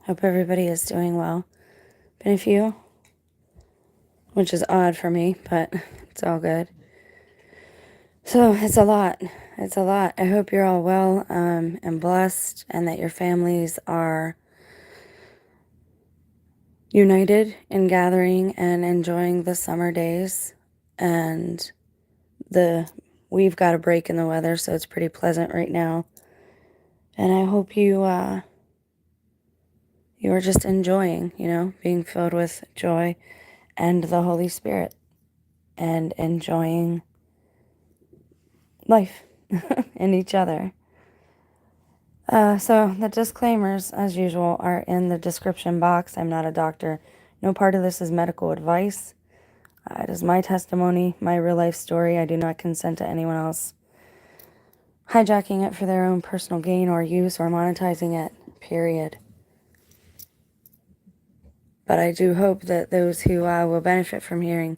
Hope everybody is doing well. Been a few, which is odd for me, but it's all good. So it's a lot. It's a lot. I hope you're all well and blessed, and that your families are united in gathering and enjoying the summer days. And we've got a break in the weather, so it's pretty pleasant right now. And I hope you are just enjoying, being filled with joy and the Holy Spirit and enjoying life and each other. So the disclaimers, as usual, are in the description box. I'm not a doctor. No part of this is medical advice. It is my testimony, my real life story. I do not consent to anyone else hijacking it for their own personal gain or use or monetizing it, period. But I do hope that those who will benefit from hearing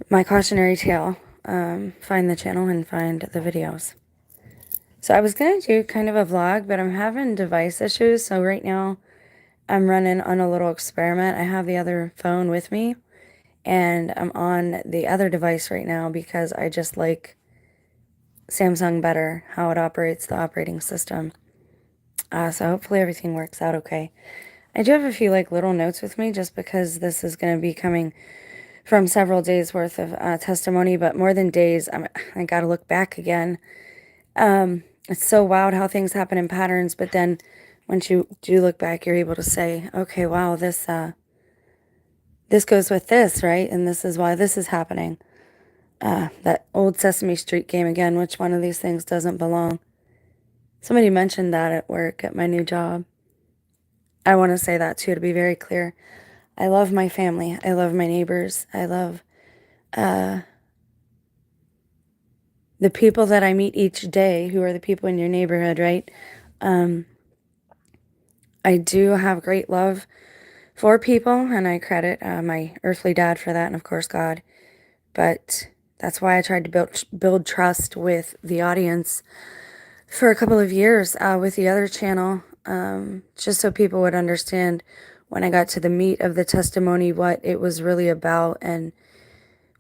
my cautionary tale find the channel and find the videos. So I was going to do kind of a vlog, but I'm having device issues. So right now I'm running on a little experiment. I have the other phone with me, and I'm on the other device right now because I just like Samsung better, how it operates, the operating system. So hopefully everything works out okay. I do have a few little notes with me just because this is going to be coming from several days worth of testimony, but more than days, I got to look back again. It's so wild how things happen in patterns, but then once you do look back, you're able to say, okay, wow, this goes with this, right? And this is why this is happening. That old Sesame Street game again, which one of these things doesn't belong? Somebody mentioned that at work at my new job. I want to say that too, to be very clear. I love my family. I love my neighbors. I love the people that I meet each day, who are the people in your neighborhood, right? I do have great love for people, and I credit my earthly dad for that, and of course God. But that's why I tried to build trust with the audience for a couple of years with the other channel, just so people would understand when I got to the meat of the testimony what it was really about and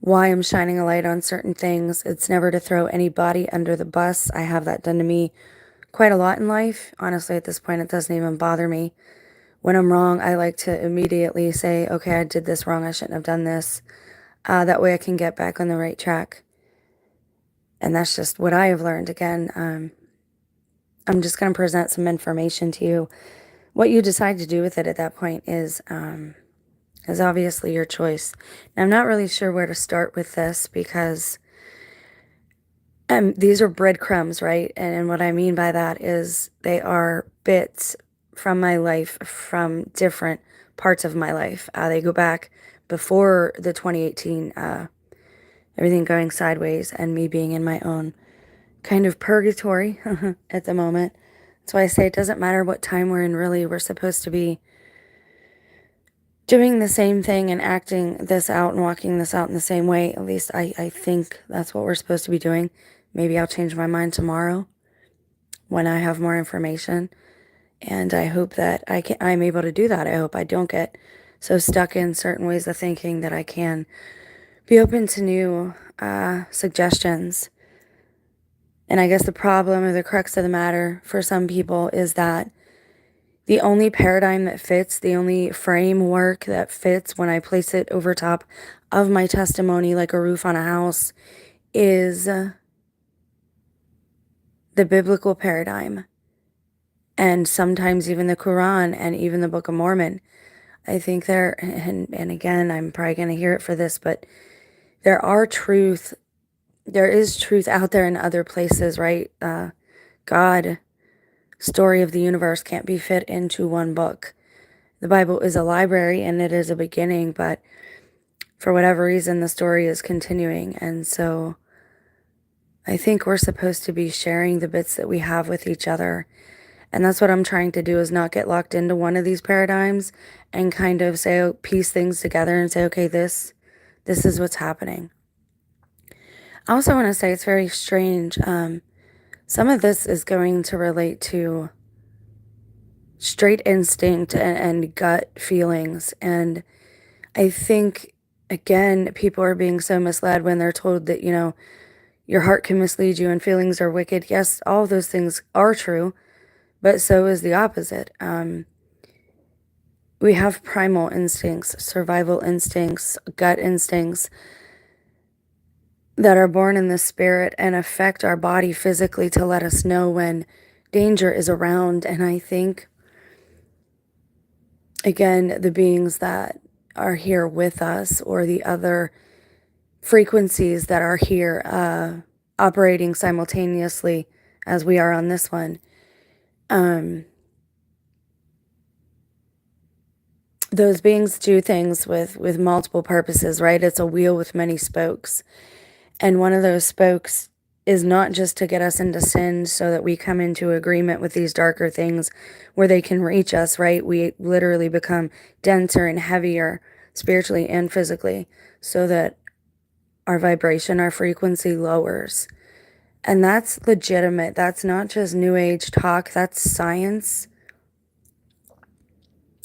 why I'm shining a light on certain things. It's never to throw anybody under the bus. I have that done to me quite a lot in life. Honestly, at this point, it doesn't even bother me. When I'm wrong, I like to immediately say, okay, I did this wrong. I shouldn't have done this. That way I can get back on the right track. And that's just what I have learned. Again, I'm just going to present some information to you. What you decide to do with it at that point is obviously your choice. Now, I'm not really sure where to start with this because these are breadcrumbs, right? And what I mean by that is they are bits from my life, from different parts of my life. They go back before the 2018, everything going sideways and me being in my own kind of purgatory at the moment. That's why I say it doesn't matter what time we're in, really. We're supposed to be doing the same thing and acting this out and walking this out in the same way. At least I think that's what we're supposed to be doing. Maybe I'll change my mind tomorrow when I have more information. And I hope that I'm able to do that. I hope I don't get so stuck in certain ways of thinking that I can be open to new suggestions. And I guess the problem or the crux of the matter for some people is that the only paradigm that fits, the only framework that fits when I place it over top of my testimony like a roof on a house is the biblical paradigm. And sometimes even the Quran and even the Book of Mormon. I think and again, I'm probably going to hear it for this, but there is truth out there in other places, right? God, story of the universe can't be fit into one book. The Bible is a library and it is a beginning, but for whatever reason, the story is continuing. And so I think we're supposed to be sharing the bits that we have with each other. And that's what I'm trying to do, is not get locked into one of these paradigms and kind of say, piece things together and say, okay, this is what's happening. I also want to say it's very strange. Some of this is going to relate to straight instinct and gut feelings. And I think, again, people are being so misled when they're told that, your heart can mislead you and feelings are wicked. Yes, all of those things are true, but so is the opposite. We have primal instincts, survival instincts, gut instincts that are born in the spirit and affect our body physically to let us know when danger is around. And I think, again, the beings that are here with us, or the other frequencies that are here operating simultaneously as we are on this one, those beings do things with multiple purposes, right? It's a wheel with many spokes. And one of those spokes is not just to get us into sin so that we come into agreement with these darker things where they can reach us, right? We literally become denser and heavier spiritually and physically so that our vibration, our frequency lowers. And that's legitimate. That's not just new age talk. That's science.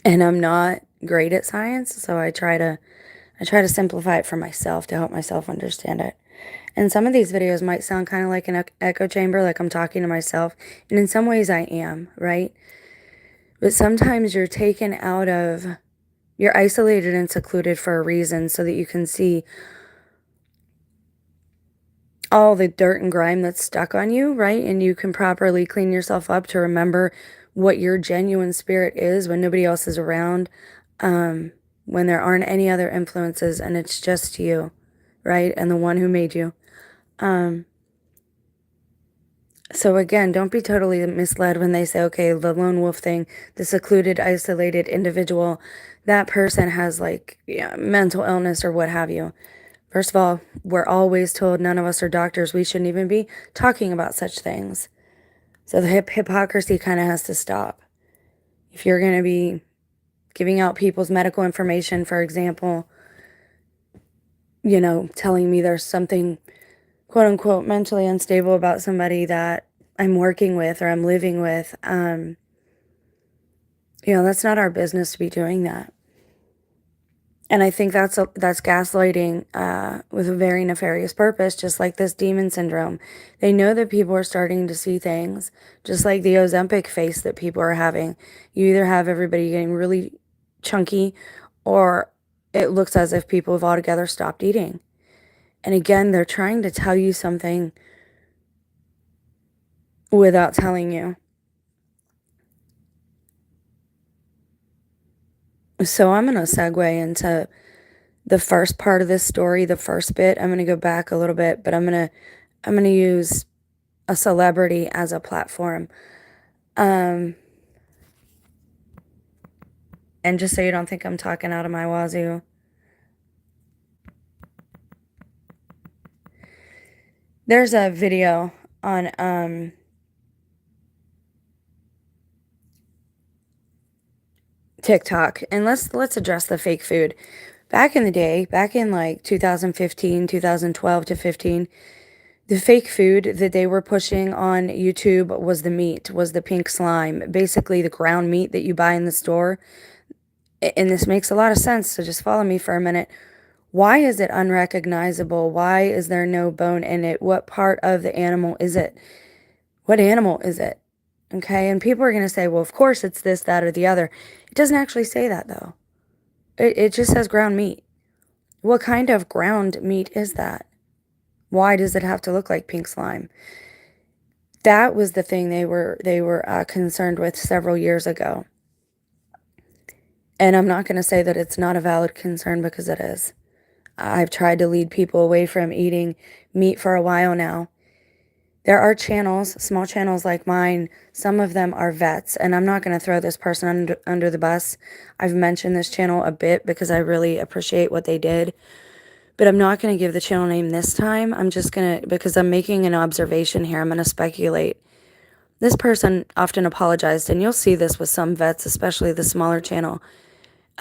And I'm not great at science, so I try to simplify it for myself to help myself understand it. And some of these videos might sound kind of like an echo chamber, like I'm talking to myself. And in some ways I am, right? But sometimes you're taken out of, you're isolated and secluded for a reason so that you can see all the dirt and grime that's stuck on you, right? And you can properly clean yourself up to remember what your genuine spirit is when nobody else is around, when there aren't any other influences and it's just you, right? And the one who made you. So again, don't be totally misled when they say, okay, the lone wolf thing, the secluded, isolated individual, that person has mental illness or what have you. First of all, we're always told none of us are doctors. We shouldn't even be talking about such things. So the hypocrisy kind of has to stop. If you're going to be giving out people's medical information, for example, telling me there's something quote unquote mentally unstable about somebody that I'm working with or I'm living with, that's not our business to be doing that. And I think that's gaslighting with a very nefarious purpose, just like this demon syndrome. They know that people are starting to see things, just like the Ozempic face that people are having. You either have everybody getting really chunky, or it looks as if people have altogether stopped eating. And again, they're trying to tell you something without telling you. So I'm going to segue into the first part of this story, the first bit. I'm going to go back a little bit, but I'm going to use a celebrity as a platform. And just so you don't think I'm talking out of my wazoo, there's a video on TikTok, and let's address the fake food. Back in the day, back in 2015, 2012 to 15, the fake food that they were pushing on YouTube was the meat, was the pink slime, basically the ground meat that you buy in the store. And this makes a lot of sense, so just follow me for a minute. Why is it unrecognizable? Why is there no bone in it? What part of the animal is it? What animal is it? Okay, and people are going to say, well, of course it's this, that, or the other. It doesn't actually say that, though. It just says ground meat. What kind of ground meat is that? Why does it have to look like pink slime? That was the thing they were concerned with several years ago. And I'm not going to say that it's not a valid concern, because it is. I've tried to lead people away from eating meat for a while now. There are channels, small channels like mine. Some of them are vets, and I'm not going to throw this person under the bus. I've mentioned this channel a bit because I really appreciate what they did, but I'm not going to give the channel name this time. I'm just going to, because I'm making an observation here, I'm going to speculate. This person often apologized, and you'll see this with some vets, especially the smaller channel,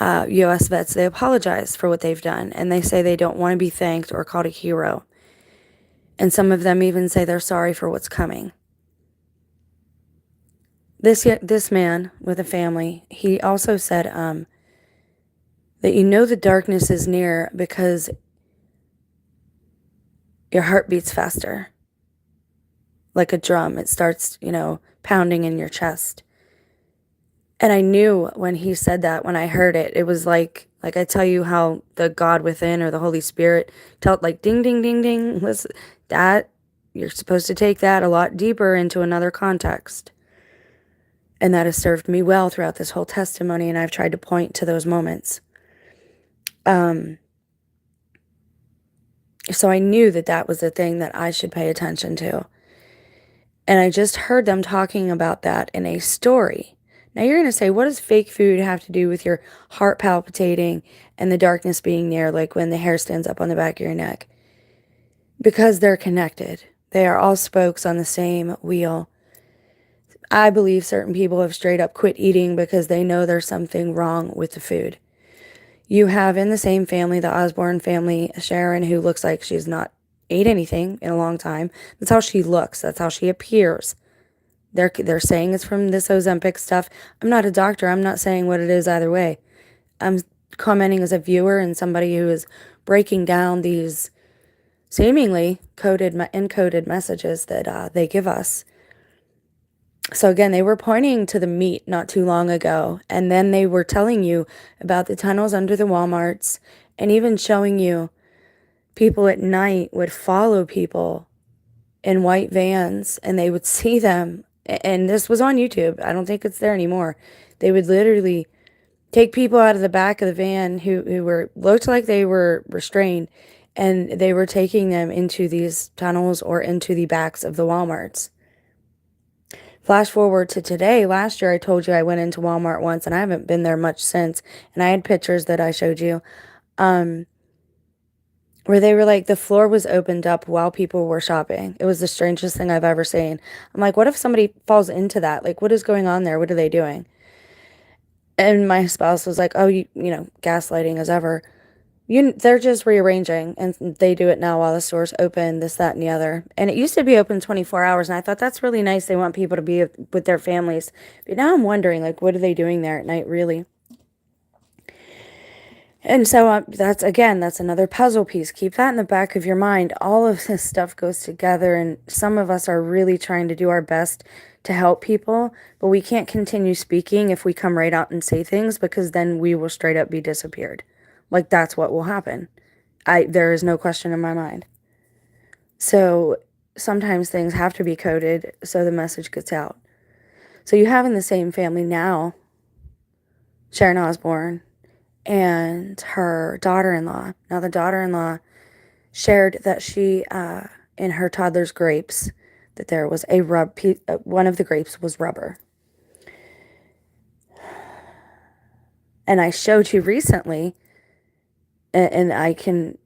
US vets. They apologize for what they've done, and they say they don't want to be thanked or called a hero. And some of them even say they're sorry for what's coming. This man with a family, he also said that you know the darkness is near because your heart beats faster. Like a drum, it starts, pounding in your chest. And I knew when he said that, when I heard it, it was like I tell you how the God within or the Holy Spirit tell like ding, ding, ding, ding. Listen, that you're supposed to take that a lot deeper into another context. And that has served me well throughout this whole testimony. And I've tried to point to those moments. So I knew that that was the thing that I should pay attention to. And I just heard them talking about that in a story. Now you're going to say, what does fake food have to do with your heart palpitating and the darkness being near, like when the hair stands up on the back of your neck? Because they're connected. They are all spokes on the same wheel. I believe certain people have straight up quit eating because they know there's something wrong with the food. You have in the same family, the Osborne family, Sharon, who looks like she's not ate anything in a long time. That's how she looks. That's how she appears. They're saying it's from this Ozempic stuff. I'm not a doctor. I'm not saying what it is either way. I'm commenting as a viewer and somebody who is breaking down these seemingly encoded messages that they give us. So again, they were pointing to the meat not too long ago, and then they were telling you about the tunnels under the Walmarts, and even showing you people at night would follow people in white vans, and they would see them, and this was on YouTube. I don't think it's there anymore. They would literally take people out of the back of the van who looked like they were restrained, and they were taking them into these tunnels or into the backs of the Walmarts. Flash forward to today. Last year I told you I went into Walmart once, and I haven't been there much since, and I had pictures that I showed you where they were like, the floor was opened up while people were shopping. It was the strangest thing I've ever seen. I'm like, what if somebody falls into that? Like, what is going on there? What are they doing? And my spouse was like, oh, gaslighting as ever. They're just rearranging, and they do it now while the store's open, this, that, and the other. And it used to be open 24 hours, and I thought that's really nice. They want people to be with their families. But now I'm wondering, like, what are they doing there at night, really? And so that's another puzzle piece. Keep that in the back of your mind. All of this stuff goes together, and some of us are really trying to do our best to help people, but we can't continue speaking if we come right out and say things, because then we will straight up be disappeared. Like, that's what will happen. There is no question in my mind. So sometimes things have to be coded so the message gets out. So you have in the same family now Sharon Osbourne and her daughter-in-law. Now, the daughter-in-law shared that she, in her toddler's grapes, that there was one of the grapes was rubber. And I showed you recently, and I can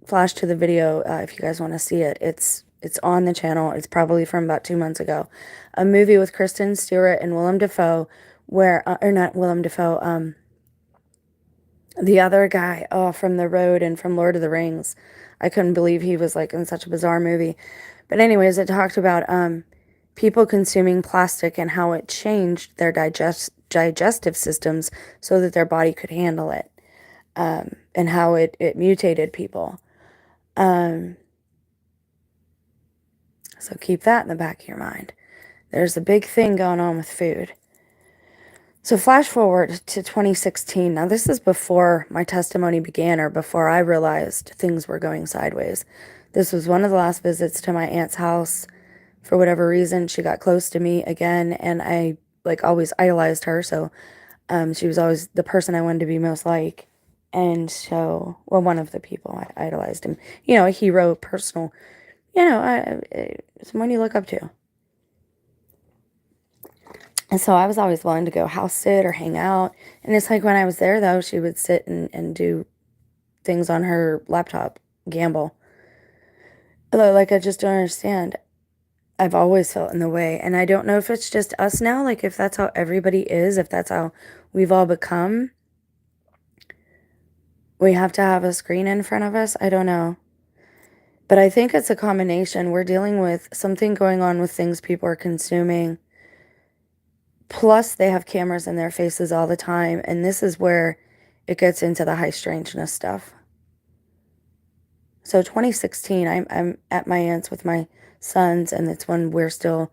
flash to the video if you guys want to see it. It's on the channel. It's probably from about 2 months ago. A movie with Kristen Stewart and Willem Dafoe, or not Willem Dafoe, the other guy, from The Road and from Lord of the Rings. I couldn't believe he was like in such a bizarre movie. But anyways, it talked about people consuming plastic and how it changed their digestive systems so that their body could handle it, and how it mutated people. So keep that in the back of your mind. There's a big thing going on with food. So flash forward to 2016. Now, this is before my testimony began, or before I realized things were going sideways. This was one of the last visits to my aunt's house. For whatever reason, she got close to me again, and I, like, always idolized her. So she was always the person I wanted to be most like. And so, well, one of the people I idolized him. A hero, personal, someone you look up to. And so I was always willing to go house sit or hang out. And it's like when I was there, though, she would sit and do things on her laptop, gamble. Like, I just don't understand. I've always felt in the way. And I don't know if it's just us now, like if that's how everybody is, if that's how we've all become. We have to have a screen in front of us. I don't know. But I think it's a combination. We're dealing with something going on with things people are consuming. Plus, they have cameras in their faces all the time, and this is where it gets into the high strangeness stuff. So 2016, I'm at my aunt's with my sons, and it's when we're still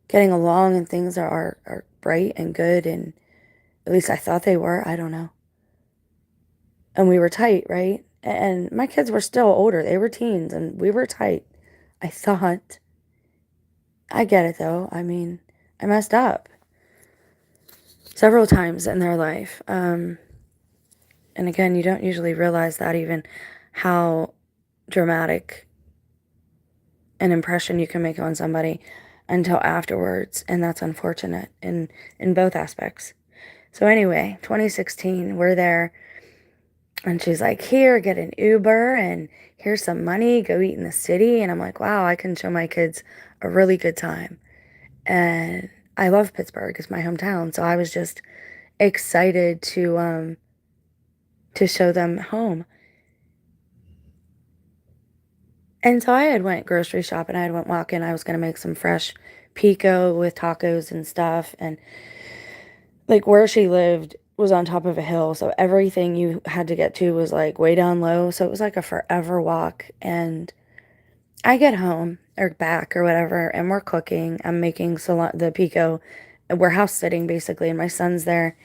getting along and things are bright and good, and at least I thought they were. I don't know. And we were tight, right? And my kids were still older. They were teens, and we were tight. I thought. I get it, though. I mean, I messed up several times in their life. And again, you don't usually realize that even how dramatic an impression you can make on somebody until afterwards, and that's unfortunate in both aspects. So anyway, 2016, we're there, and she's like, here, get an Uber, and here's some money, go eat in the city. And I'm like, wow, I can show my kids a really good time. And I love Pittsburgh, it's my hometown, so I was just excited to show them home. And so I had went grocery shopping, I had went walking, I was gonna make some fresh pico with tacos and stuff, and like where she lived was on top of a hill, so everything you had to get to was like way down low, so it was like a forever walk. And I get home or back or whatever, and we're cooking. I'm making the pico, and we're house sitting basically, and my son's there.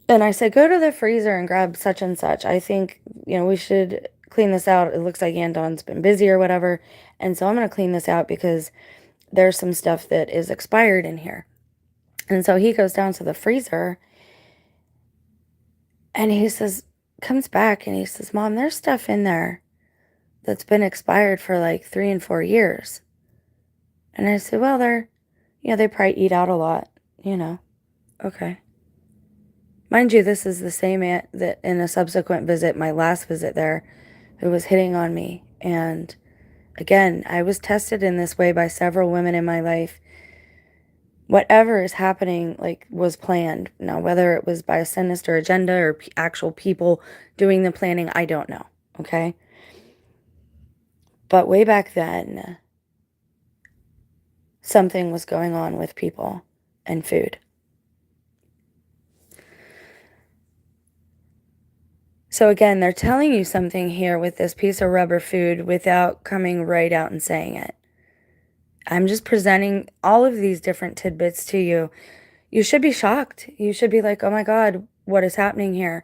And I said, go to the freezer and grab such and such. I think, we should clean this out. It looks like Anton's been busy or whatever. And so I'm going to clean this out because there's some stuff that is expired in here. And so he goes down to the freezer and he comes back and he says, Mom, there's stuff in there that's been expired for like 3 and 4 years. And I said, well, they probably eat out a lot, Okay. Mind you, this is the same aunt that in a subsequent visit, my last visit there, who was hitting on me. And again, I was tested in this way by several women in my life. Whatever is happening, was planned. Now, whether it was by a sinister agenda or actual people doing the planning, I don't know, okay? But way back then, something was going on with people and food. So again, they're telling you something here with this piece of rubber food without coming right out and saying it. I'm just presenting all of these different tidbits to you. You should be shocked. You should be like, oh my God, what is happening here?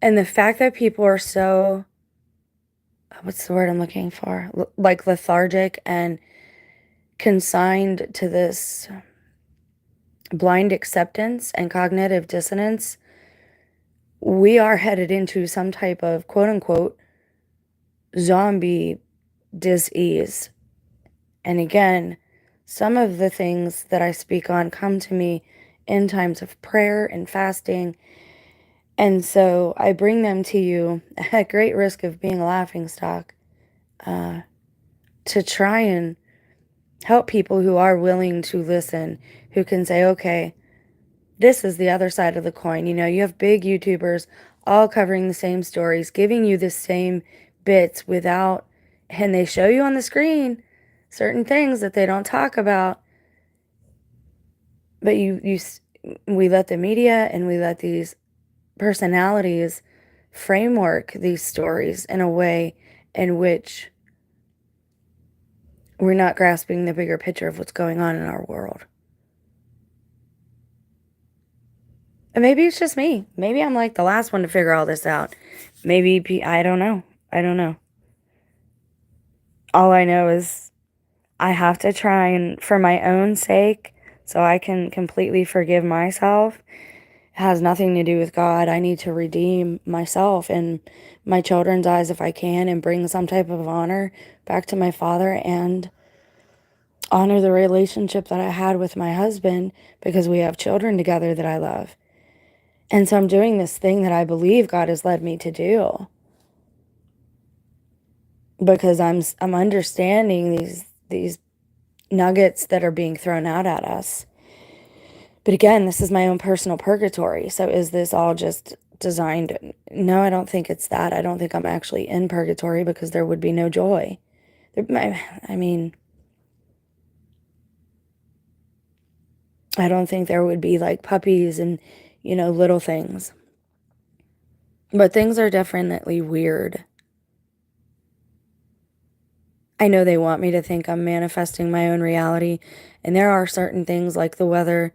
And the fact that people are so, what's the word I'm looking for? Like lethargic and consigned to this blind acceptance and cognitive dissonance, we are headed into some type of quote unquote zombie dis-ease. And again, some of the things that I speak on come to me in times of prayer and fasting. And so I bring them to you at great risk of being a laughingstock, to try and help people who are willing to listen, who can say, okay, this is the other side of the coin. You have big YouTubers all covering the same stories, giving you the same bits and they show you on the screen certain things that they don't talk about. But we let the media and we let these personalities framework these stories in a way in which we're not grasping the bigger picture of what's going on in our world. And maybe it's just me. Maybe I'm like the last one to figure all this out. Maybe, I don't know. All I know is I have to try, and for my own sake, so I can completely forgive myself. It has nothing to do with God. I need to redeem myself and my children's eyes if I can, and bring some type of honor back to my father and honor the relationship that I had with my husband, because we have children together that I love. And so I'm doing this thing that I believe God has led me to do, because I'm understanding these nuggets that are being thrown out at us. But again, this is my own personal purgatory. So is this all just designed? No, I don't think it's that. I don't think I'm actually in purgatory, because there would be no joy. I mean, I don't think there would be like puppies and, little things. But things are definitely weird. I know they want me to think I'm manifesting my own reality, and there are certain things like the weather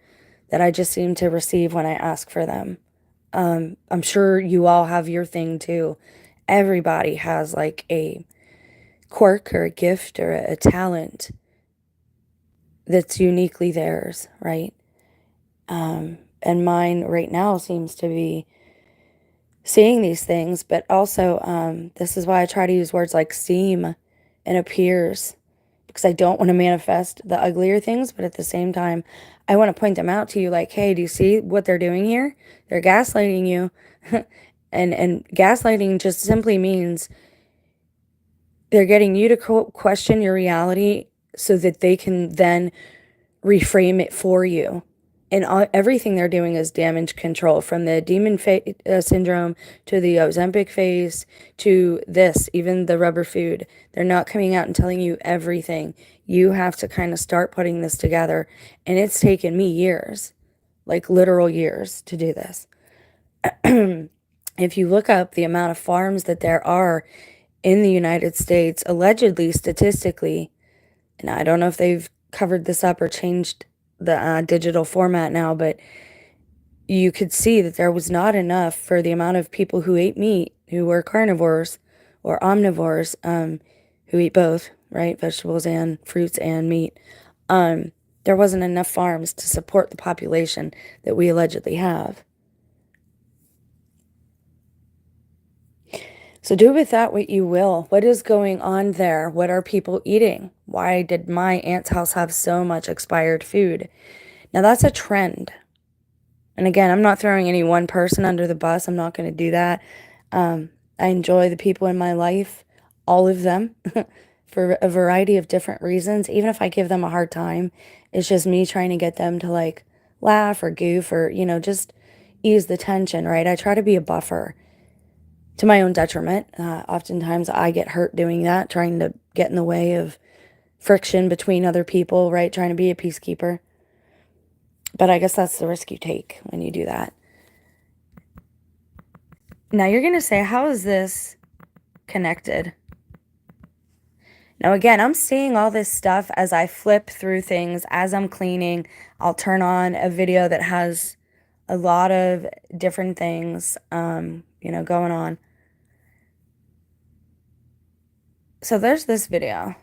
that I just seem to receive when I ask for them. I'm sure you all have your thing too. Everybody has like a quirk or a gift or a talent that's uniquely theirs, right? And mine right now seems to be seeing these things, but also this is why I try to use words like seem and appears, because I don't want to manifest the uglier things, but at the same time, I want to point them out to you like, hey, do you see what they're doing here? They're gaslighting you. and gaslighting just simply means they're getting you to question your reality so that they can then reframe it for you. And everything they're doing is damage control, from the demon syndrome to the Ozempic face to this, even the rubber food. They're not coming out and telling you everything. You have to kind of start putting this together. And it's taken me years, like literal years, to do this. If you look up the amount of farms that there are in the United States, allegedly, statistically, and I don't know if they've covered this up or changed the digital format now, but you could see that there was not enough for the amount of people who ate meat, who were carnivores or omnivores, who eat both, right? Vegetables and fruits and meat. There wasn't enough farms to support the population that we allegedly have. So do with that what you will. What is going on there? What are people eating? Why did my aunt's house have so much expired food? Now that's a trend. And again, I'm not throwing any one person under the bus. I'm not going to do that. I enjoy the people in my life, all of them, for a variety of different reasons. Even if I give them a hard time, it's just me trying to get them to like laugh or goof or, just ease the tension, right? I try to be a buffer to my own detriment. Oftentimes I get hurt doing that, trying to get in the way of friction between other people, right? Trying to be a peacekeeper. But I guess that's the risk you take when you do that. Now you're going to say, how is this connected? Now, again, I'm seeing all this stuff as I flip through things, as I'm cleaning. I'll turn on a video that has a lot of different things, going on. So there's this video.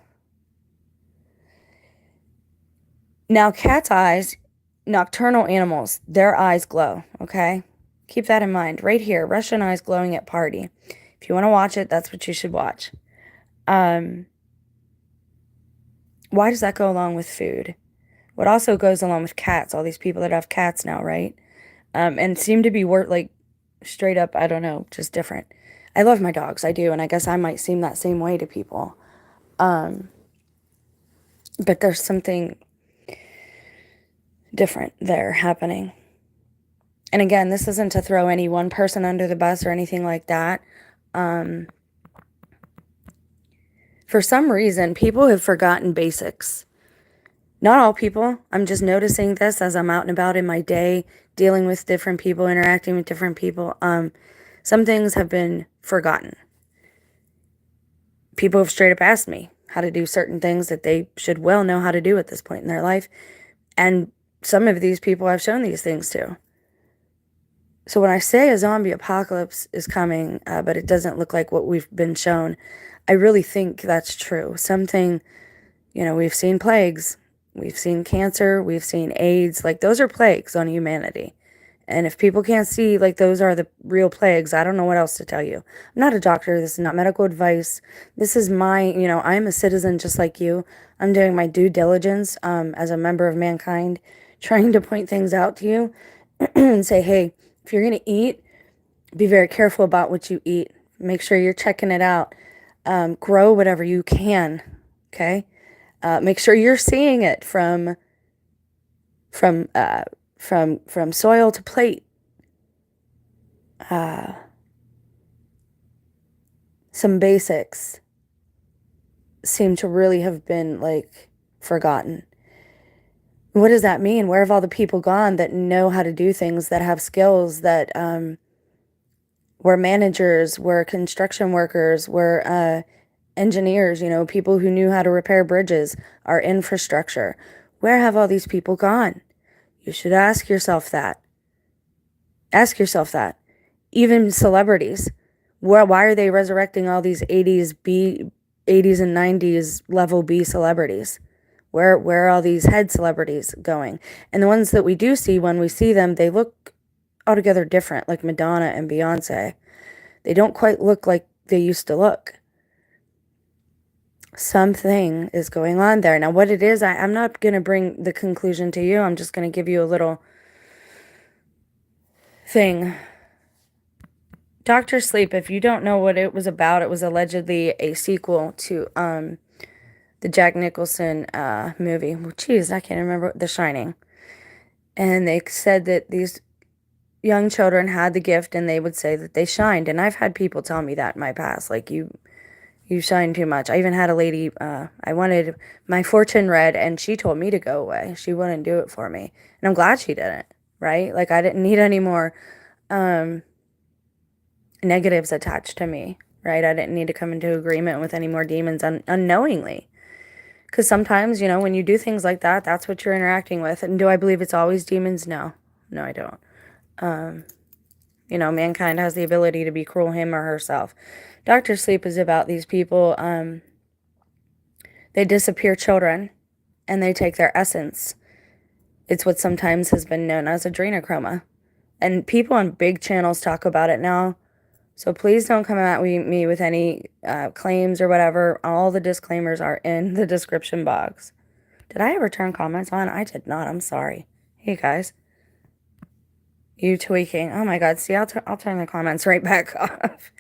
Now, cat's eyes, nocturnal animals, their eyes glow, okay? Keep that in mind. Right here, Russian eyes glowing at party. If you want to watch it, that's what you should watch. Why does that go along with food? What also goes along with cats, all these people that have cats now, right? And seem to be like straight up, I don't know, just different. I love my dogs, I do, and I guess I might seem that same way to people. But there's something different there happening. And again, this isn't to throw any one person under the bus or anything like that. For some reason, people have forgotten basics. Not all people. I'm just noticing this as I'm out and about in my day, dealing with different people, interacting with different people. Some things have been forgotten. People have straight up asked me how to do certain things that they should well know how to do at this point in their life. And some of these people I've shown these things to. So when I say a zombie apocalypse is coming, but it doesn't look like what we've been shown, I really think that's true. Something, we've seen plagues, we've seen cancer, we've seen AIDS, like those are plagues on humanity. And if people can't see like those are the real plagues, I don't know what else to tell you. I'm not a doctor. This is not medical advice. This is my, I'm a citizen just like you. I'm doing my due diligence as a member of mankind, trying to point things out to you and say, hey, if you're going to eat, be very careful about what you eat. Make sure you're checking it out. Grow whatever you can, okay? Make sure you're seeing it from soil to plate. Some basics seem to really have been like forgotten. What does that mean? Where have all the people gone that know how to do things, that have skills, that were managers, were construction workers, were engineers, people who knew how to repair bridges, our infrastructure? Where have all these people gone? You should ask yourself that. Ask yourself that. Even celebrities. Why are they resurrecting all these 80s and 90s level B celebrities? Where are all these head celebrities going? And the ones that we do see, when we see them, they look altogether different, like Madonna and Beyonce. They don't quite look like they used to look. Something is going on there. Now, what it is, I'm not going to bring the conclusion to you. I'm just going to give you a little thing. Dr. Sleep, if you don't know what it was about, it was allegedly a sequel to the Jack Nicholson movie. Well, geez, I can't remember. The Shining. And they said that these young children had the gift, and they would say that they shined. And I've had people tell me that in my past, like, you shine too much. I even had a lady, I wanted my fortune read, and she told me to go away. She wouldn't do it for me. And I'm glad she didn't, right? Like, I didn't need any more negatives attached to me, right? I didn't need to come into agreement with any more demons unknowingly. Because sometimes, when you do things like that, that's what you're interacting with. And do I believe it's always demons? No. No, I don't. Mankind has the ability to be cruel, him or herself. Dr. Sleep is about these people, they disappear children, and they take their essence. It's what sometimes has been known as adrenochroma. And people on big channels talk about it now. So please don't come at me with any claims or whatever. All the disclaimers are in the description box. Did I ever turn comments on? I did not. I'm sorry. Hey, guys. You tweaking. Oh, my God. See, I'll turn the comments right back off.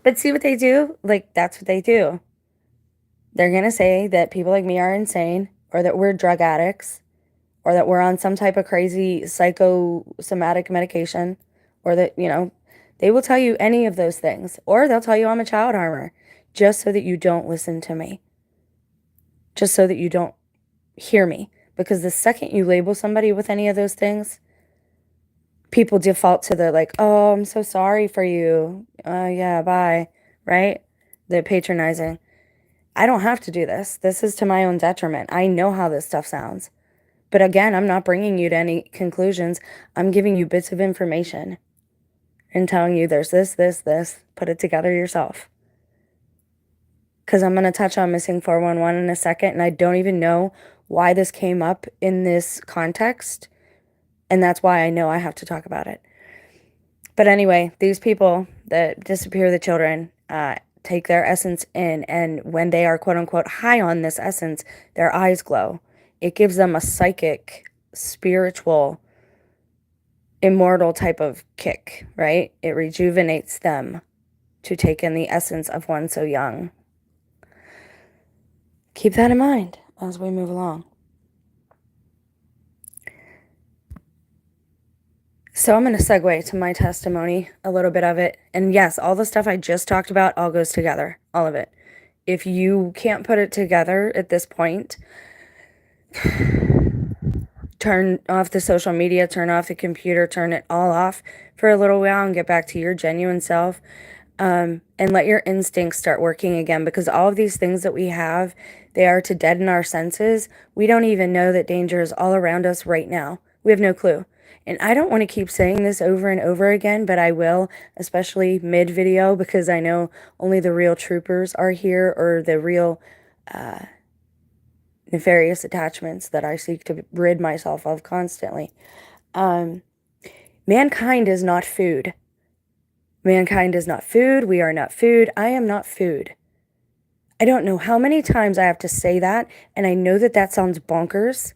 But see what they do? Like, that's what they do. They're going to say that people like me are insane, or that we're drug addicts, or that we're on some type of crazy psychosomatic medication, or that, they will tell you any of those things. Or they'll tell you I'm a child harmer, just so that you don't listen to me. Just so that you don't hear me. Because the second you label somebody with any of those things, people default to the like, oh, I'm so sorry for you. Yeah, bye. Right? The patronizing. I don't have to do this. This is to my own detriment. I know how this stuff sounds. But again, I'm not bringing you to any conclusions. I'm giving you bits of information and telling you there's this. Put it together yourself. Because I'm going to touch on missing 411 in a second, and I don't even know why this came up in this context. And that's why I know I have to talk about it. But anyway, these people that disappear the children take their essence in, and when they are quote-unquote high on this essence, their eyes glow. It gives them a psychic, spiritual, immortal type of kick, right? It rejuvenates them to take in the essence of one so young. Keep that in mind as we move along. So I'm going to segue to my testimony, a little bit of it. And yes, all the stuff I just talked about all goes together, all of it. If you can't put it together at this point, turn off the social media, turn off the computer, turn it all off for a little while and get back to your genuine self. And let your instincts start working again, because all of these things that we have, they are to deaden our senses. We don't even know that danger is all around us right now. We have no clue. And I don't want to keep saying this over and over again, but I will, especially mid-video, because I know only the real troopers are here, or the real nefarious attachments that I seek to rid myself of constantly. Mankind is not food. Mankind is not food. We are not food. I am not food. I don't know how many times I have to say that, and I know that that sounds bonkers.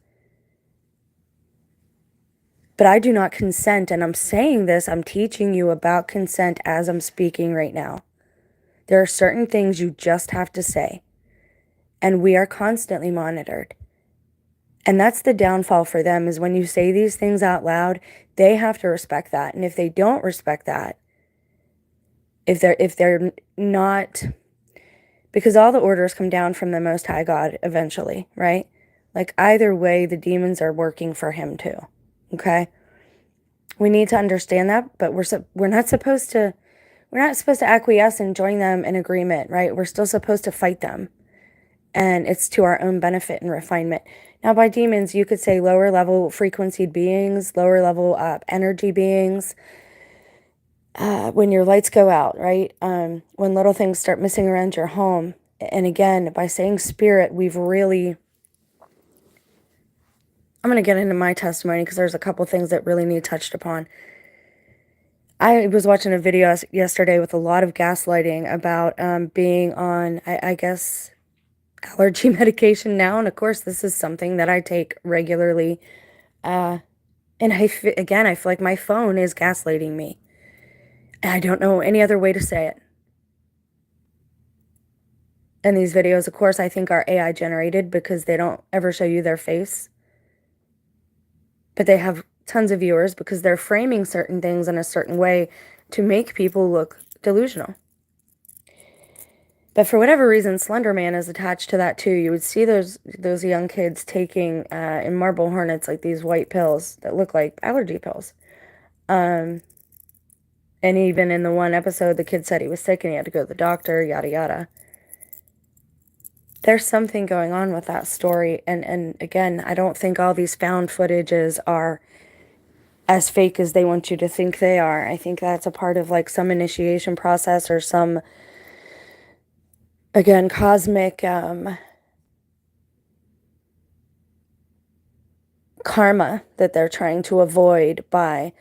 But I do not consent, and I'm saying this, I'm teaching you about consent as I'm speaking right now. There are certain things you just have to say, and we are constantly monitored. And that's the downfall for them, is when you say these things out loud, they have to respect that. And if they don't respect that, if they're not, because all the orders come down from the Most High God eventually, right? Like either way, the demons are working for him too. Okay? We need to understand that, but we're not supposed to acquiesce and join them in agreement, right? We're still supposed to fight them. And it's to our own benefit and refinement. Now, by demons, you could say lower level frequency beings, lower level energy beings. When your lights go out, right? When little things start missing around your home. And again, by saying spirit, we've really... I'm going to get into my testimony because there's a couple things that really need touched upon. I was watching a video yesterday with a lot of gaslighting about being on, I guess, allergy medication now. And of course, this is something that I take regularly. And again, I feel like my phone is gaslighting me. And I don't know any other way to say it. And these videos, of course, I think are AI generated because they don't ever show you their face. But they have tons of viewers because they're framing certain things in a certain way to make people look delusional. But for whatever reason, Slender Man is attached to that too. You would see those young kids taking in Marble Hornets like these white pills that look like allergy pills. And even in the one episode, the kid said he was sick and he had to go to the doctor, yada yada. There's something going on with that story. And again, I don't think all these found footages are as fake as they want you to think they are. I think that's a part of like some initiation process or some, again, cosmic karma that they're trying to avoid by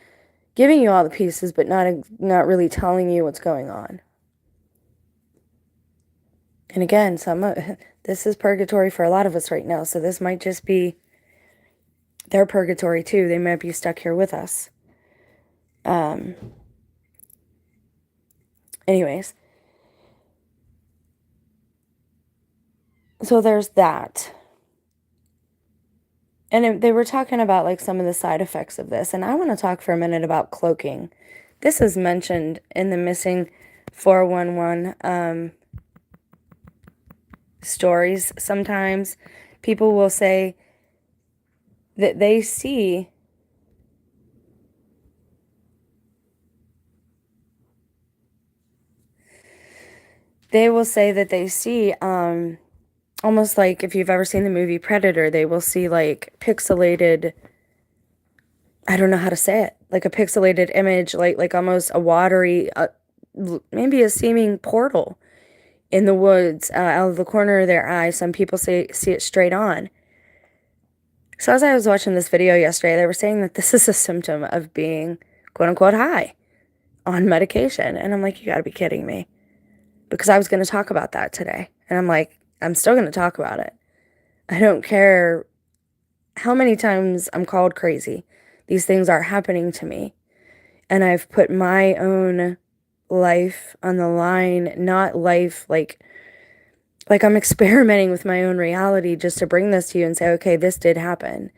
giving you all the pieces but not really telling you what's going on. And again, this is purgatory for a lot of us right now, so this might just be their purgatory too. They might be stuck here with us. Anyways. So there's that. And they were talking about like some of the side effects of this. And I want to talk for a minute about cloaking. This is mentioned in the missing 411 stories. Sometimes people will say that they see almost like if you've ever seen the movie Predator, they will see like pixelated, I don't know how to say it, like a pixelated image, like almost a watery, maybe a seeming portal in the woods out of the corner of their eye. Some people see it straight on. So as I was watching this video yesterday, they were saying that this is a symptom of being quote unquote high on medication. And I'm like, you gotta be kidding me. Because I was going to talk about that today. And I'm like, I'm still going to talk about it. I don't care how many times I'm called crazy. These things are happening to me. And I've put my own life on the line, not life like I'm experimenting with my own reality just to bring this to you and say, okay, this did happen.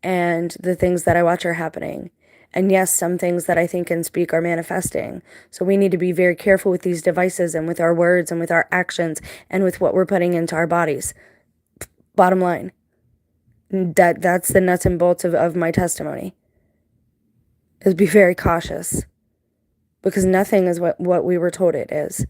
And the things that I watch are happening. And yes, some things that I think and speak are manifesting. So we need to be very careful with these devices and with our words and with our actions and with what we're putting into our bodies. Bottom line. That's the nuts and bolts of my testimony. Is be very cautious. Because nothing is what we were told it is.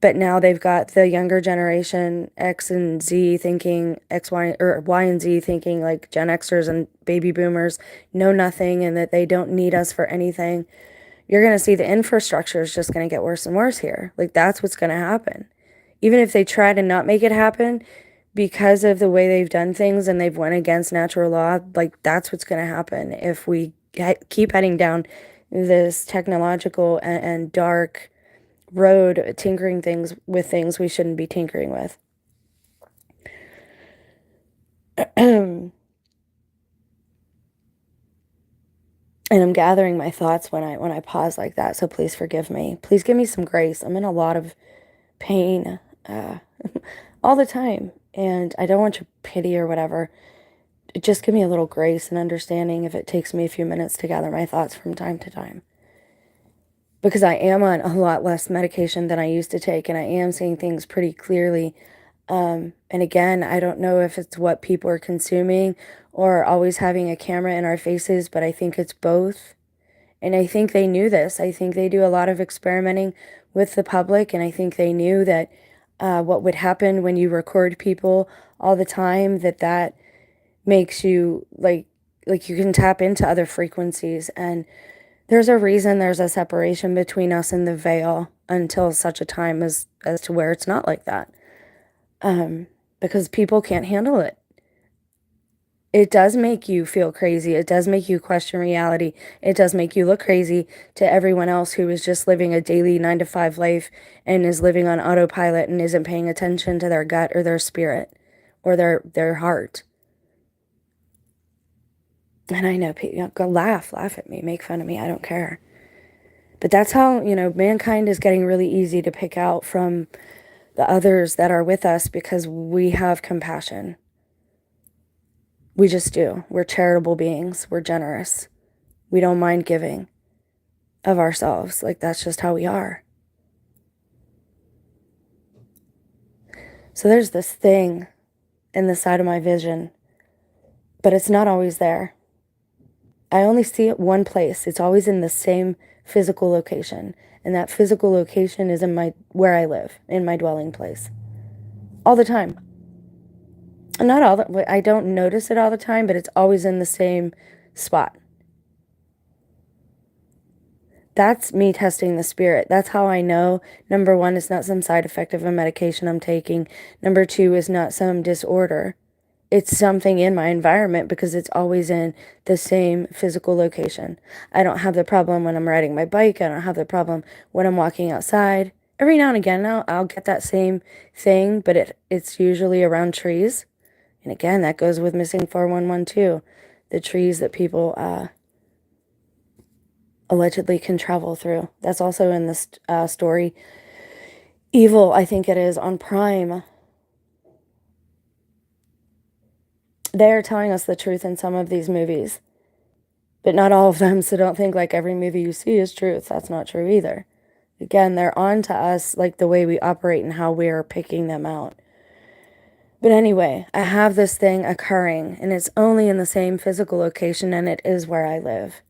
But now they've got the younger generation, X and Z thinking, Y and Z thinking like Gen Xers and baby boomers know nothing and that they don't need us for anything. You're going to see the infrastructure is just going to get worse and worse here. Like that's what's going to happen. Even if they try to not make it happen because of the way they've done things and they've went against natural law, like that's what's going to happen if we keep heading down this technological and dark road, tinkering with things we shouldn't be tinkering with. And I'm gathering my thoughts when I pause like that, so please forgive me. Please give me some grace. I'm in a lot of pain all the time, and I don't want your pity or whatever. Just give me a little grace and understanding if it takes me a few minutes to gather my thoughts from time to time. Because I am on a lot less medication than I used to take, and I am seeing things pretty clearly. And again, I don't know if it's what people are consuming or always having a camera in our faces, but I think it's both. And I think they knew this. I think they do a lot of experimenting with the public, and I think they knew that what would happen when you record people all the time, that makes you like you can tap into other frequencies. And there's a reason there's a separation between us and the veil until such a time as to where it's not like that. Because people can't handle it. It does make you feel crazy. It does make you question reality. It does make you look crazy to everyone else who is just living a daily 9 to 5 life and is living on autopilot and isn't paying attention to their gut or their spirit or their heart. And I know people, go laugh at me, make fun of me. I don't care. But that's how, mankind is getting really easy to pick out from the others that are with us because we have compassion. We just do. We're charitable beings. We're generous. We don't mind giving of ourselves. Like, that's just how we are. So there's this thing in the side of my vision, but it's not always there. I only see it one place. It's always in the same physical location. And that physical location is where I live, in my dwelling place. All the time. Not all the, I don't notice it all the time, but it's always in the same spot. That's me testing the spirit. That's how I know, number one, it's not some side effect of a medication I'm taking. Number two, is not some disorder. It's something in my environment because it's always in the same physical location. I don't have the problem when I'm riding my bike. I don't have the problem when I'm walking outside. Every now and again, I'll get that same thing, but it's usually around trees. And again, that goes with missing 411 too. The trees that people allegedly can travel through. That's also in this story. Evil, I think it is, on Prime. They are telling us the truth in some of these movies. But not all of them, so don't think like every movie you see is truth. That's not true either. Again, they're on to us like the way we operate and how we're picking them out. But anyway, I have this thing occurring, and it's only in the same physical location, and it is where I live.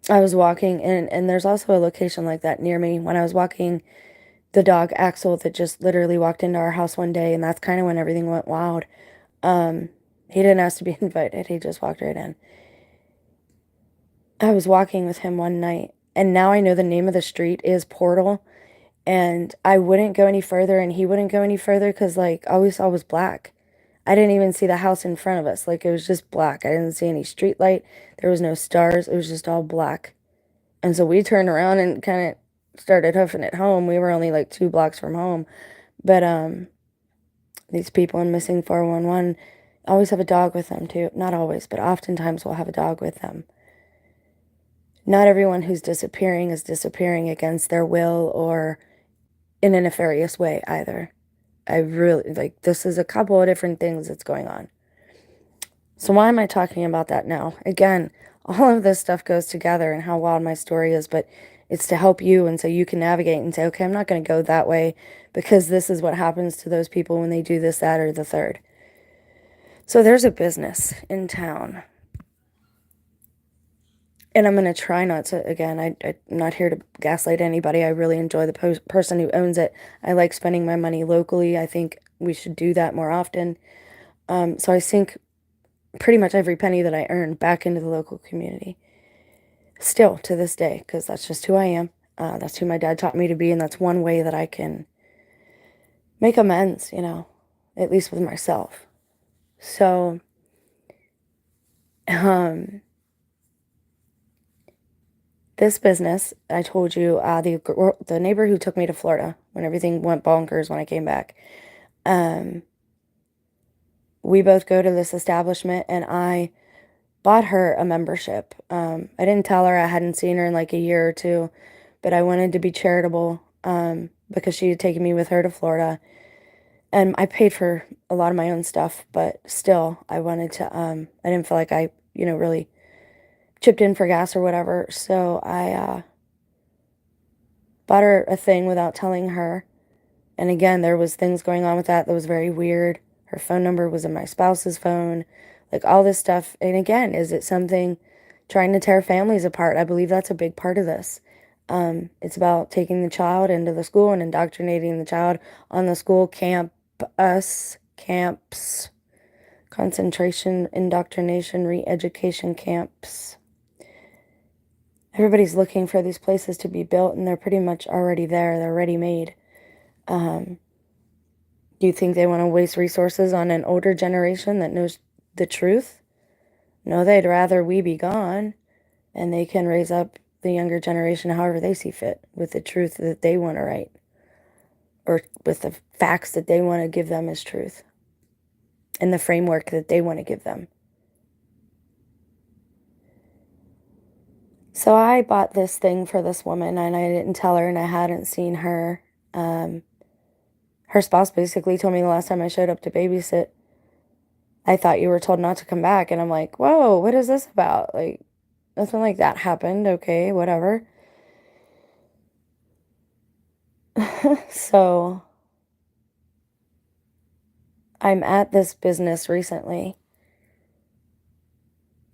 I was walking, and there's also a location like that near me. When I was walking the dog Axel that just literally walked into our house one day, and that's kind of when everything went wild. He didn't ask to be invited. He just walked right in. I was walking with him one night, and now I know the name of the street is Portal, and I wouldn't go any further, and he wouldn't go any further because, like, all we saw was black. I didn't even see the house in front of us. Like, it was just black. I didn't see any street light. There was no stars. It was just all black. And so we turned around and kind of started hoofing it home. We were only like 2 blocks from home. But these people in missing 411 always have a dog with them too. Not always, but oftentimes will have a dog with them. Not everyone who's disappearing is disappearing against their will or in a nefarious way either. I really, like, this is a couple of different things that's going on. So why am I talking about that now? Again, all of this stuff goes together and how wild my story is, but it's to help you and so you can navigate and say, okay, I'm not going to go that way because this is what happens to those people when they do this, that, or the third. So there's a business in town. And I'm going to try not to, again, I'm not here to gaslight anybody. I really enjoy the person who owns it. I like spending my money locally. I think we should do that more often. So I sink pretty much every penny that I earn back into the local community. Still to this day, because that's just who I am. That's who my dad taught me to be, and that's one way that I can make amends, at least with myself. So, this business, I told you, the neighbor who took me to Florida when everything went bonkers when I came back, we both go to this establishment, and I bought her a membership. I didn't tell her. I hadn't seen her in like a year or two, but I wanted to be charitable because she had taken me with her to Florida. And I paid for a lot of my own stuff, but still, I wanted to, I didn't feel like I, really chipped in for gas or whatever. So I bought her a thing without telling her. And again, there was things going on with that was very weird. Her phone number was in my spouse's phone, like all this stuff. And again, is it something trying to tear families apart? I believe that's a big part of this. It's about taking the child into the school and indoctrinating the child on the school camps, concentration, indoctrination, re-education camps. Everybody's looking for these places to be built, and they're pretty much already there. They're ready made. Do you think they want to waste resources on an older generation that knows the truth? No, they'd rather we be gone, and they can raise up the younger generation however they see fit, with the truth that they want to write, or with the facts that they want to give them as truth, and the framework that they want to give them. So I bought this thing for this woman, and I didn't tell her, and I hadn't seen her. Her spouse basically told me the last time I showed up to babysit, I thought you were told not to come back. And I'm like, whoa, what is this about? Like, nothing like that happened. Okay, whatever. So I'm at this business recently,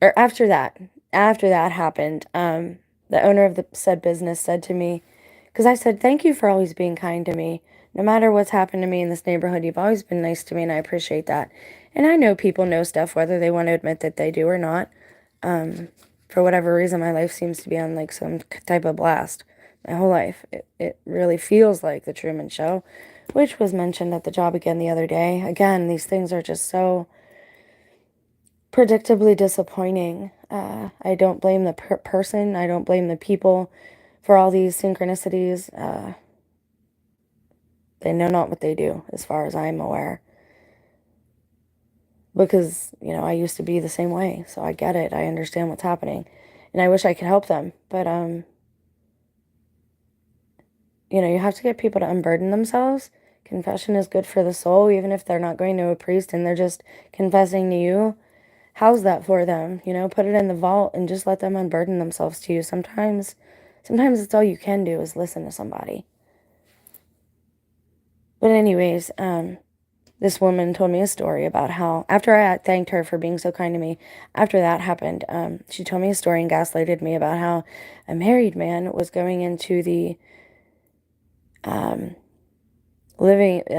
or after that happened, the owner of the said business said to me, because I said, thank you for always being kind to me. No matter what's happened to me in this neighborhood, you've always been nice to me, and I appreciate that. And I know people know stuff, whether they want to admit that they do or not. For whatever reason, my life seems to be on like some type of blast. My whole life. It really feels like the Truman Show, which was mentioned at the job again the other day. Again, these things are just so predictably disappointing. I don't blame the person. I don't blame the people for all these synchronicities. They know not what they do, as far as I'm aware. Because, I used to be the same way, so I get it. I understand what's happening. And I wish I could help them. But, you have to get people to unburden themselves. Confession is good for the soul, even if they're not going to a priest and they're just confessing to you. How's that for them? Put it in the vault and just let them unburden themselves to you. Sometimes it's all you can do is listen to somebody. But anyways, this woman told me a story about how, after I thanked her for being so kind to me, after that happened, she told me a story and gaslighted me about how a married man was going into the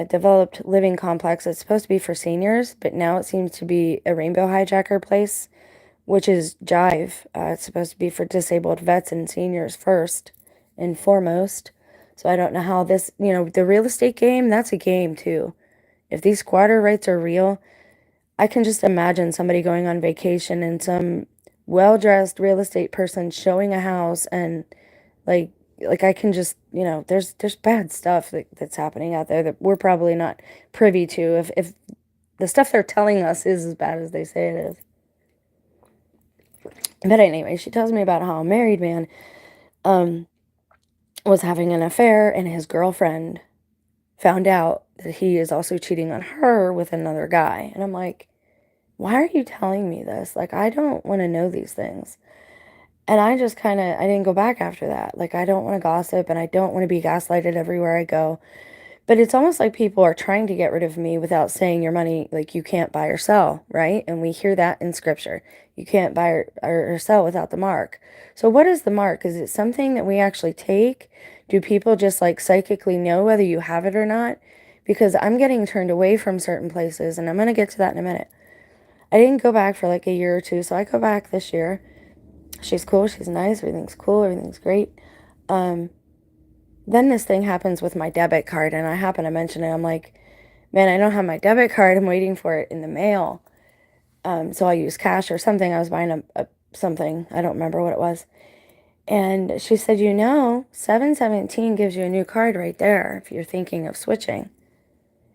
developed living complex. It's supposed to be for seniors, but now it seems to be a rainbow hijacker place, which is jive. It's supposed to be for disabled vets and seniors first and foremost. So I don't know how this, the real estate game, that's a game too. If these squatter rights are real, I can just imagine somebody going on vacation and some well-dressed real estate person showing a house, and like I can just, there's bad stuff that's happening out there that we're probably not privy to, if the stuff they're telling us is as bad as they say it is. But anyway, she tells me about how a married man was having an affair, and his girlfriend found out that he is also cheating on her with another guy. And I'm like, why are you telling me this? Like, I don't want to know these things. And I just I didn't go back after that. Like, I don't want to gossip, and I don't want to be gaslighted everywhere I go. But it's almost like people are trying to get rid of me without saying your money, like, you can't buy or sell, right? And we hear that in scripture. You can't buy or sell without the mark. So what is the mark? Is it something that we actually take? Do people just like psychically know whether you have it or not? Because I'm getting turned away from certain places, and I'm going to get to that in a minute. I didn't go back for like a year or two, so I go back this year. She's cool, she's nice, everything's cool, everything's great. Then this thing happens with my debit card, and I happen to mention it. I'm like, man, I don't have my debit card. I'm waiting for it in the mail. So I'll use cash or something. I was buying something. I don't remember what it was. And she said, 717 gives you a new card right there if you're thinking of switching.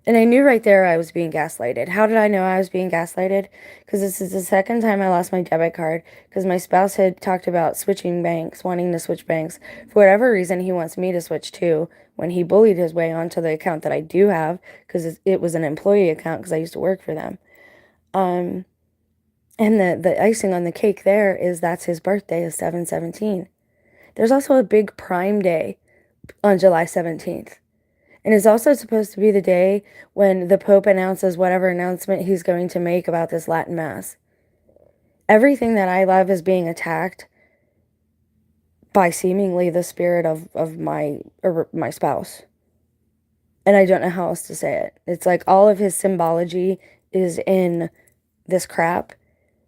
And I knew right there I was being gaslighted. How did I know I was being gaslighted? Because this is the second time I lost my debit card, because my spouse had talked about switching banks, wanting to switch banks. For whatever reason, he wants me to switch too, when he bullied his way onto the account that I do have, because it was an employee account because I used to work for them. And the icing on the cake there is that's his birthday is 7/17. There's also a big Prime Day on July 17th. And it's also supposed to be the day when the Pope announces whatever announcement he's going to make about this Latin Mass. Everything that I love is being attacked by seemingly the spirit of my spouse. And I don't know how else to say it. It's like all of his symbology is in this crap.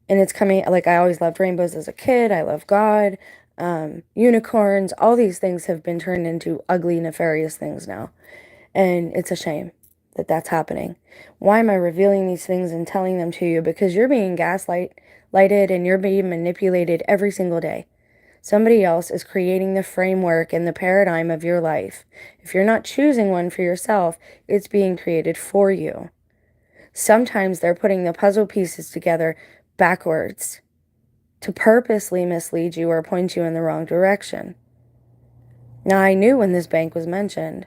And it's coming, like, I always loved rainbows as a kid. I love God. Unicorns, all these things have been turned into ugly, nefarious things now. And it's a shame that that's happening. Why am I revealing these things and telling them to you? Because you're being lighted and you're being manipulated every single day. Somebody else is creating the framework and the paradigm of your life. If you're not choosing one for yourself, it's being created for you. Sometimes they're putting the puzzle pieces together backwards to purposely mislead you or point you in the wrong direction. Now, I knew when this bank was mentioned.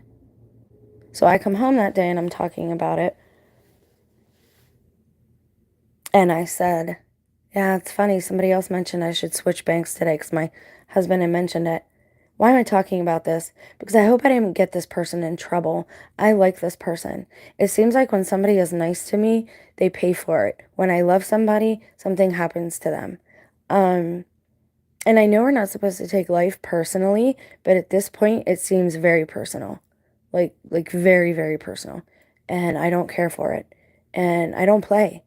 So I come home that day and I'm talking about it. And I said, yeah, it's funny. Somebody else mentioned I should switch banks today because my husband had mentioned it. Why am I talking about this? Because I hope I didn't get this person in trouble. I like this person. It seems like when somebody is nice to me, they pay for it. When I love somebody, something happens to them. And I know we're not supposed to take life personally, but at this point, it seems very personal. Like very, very personal. And I don't care for it. And I don't play.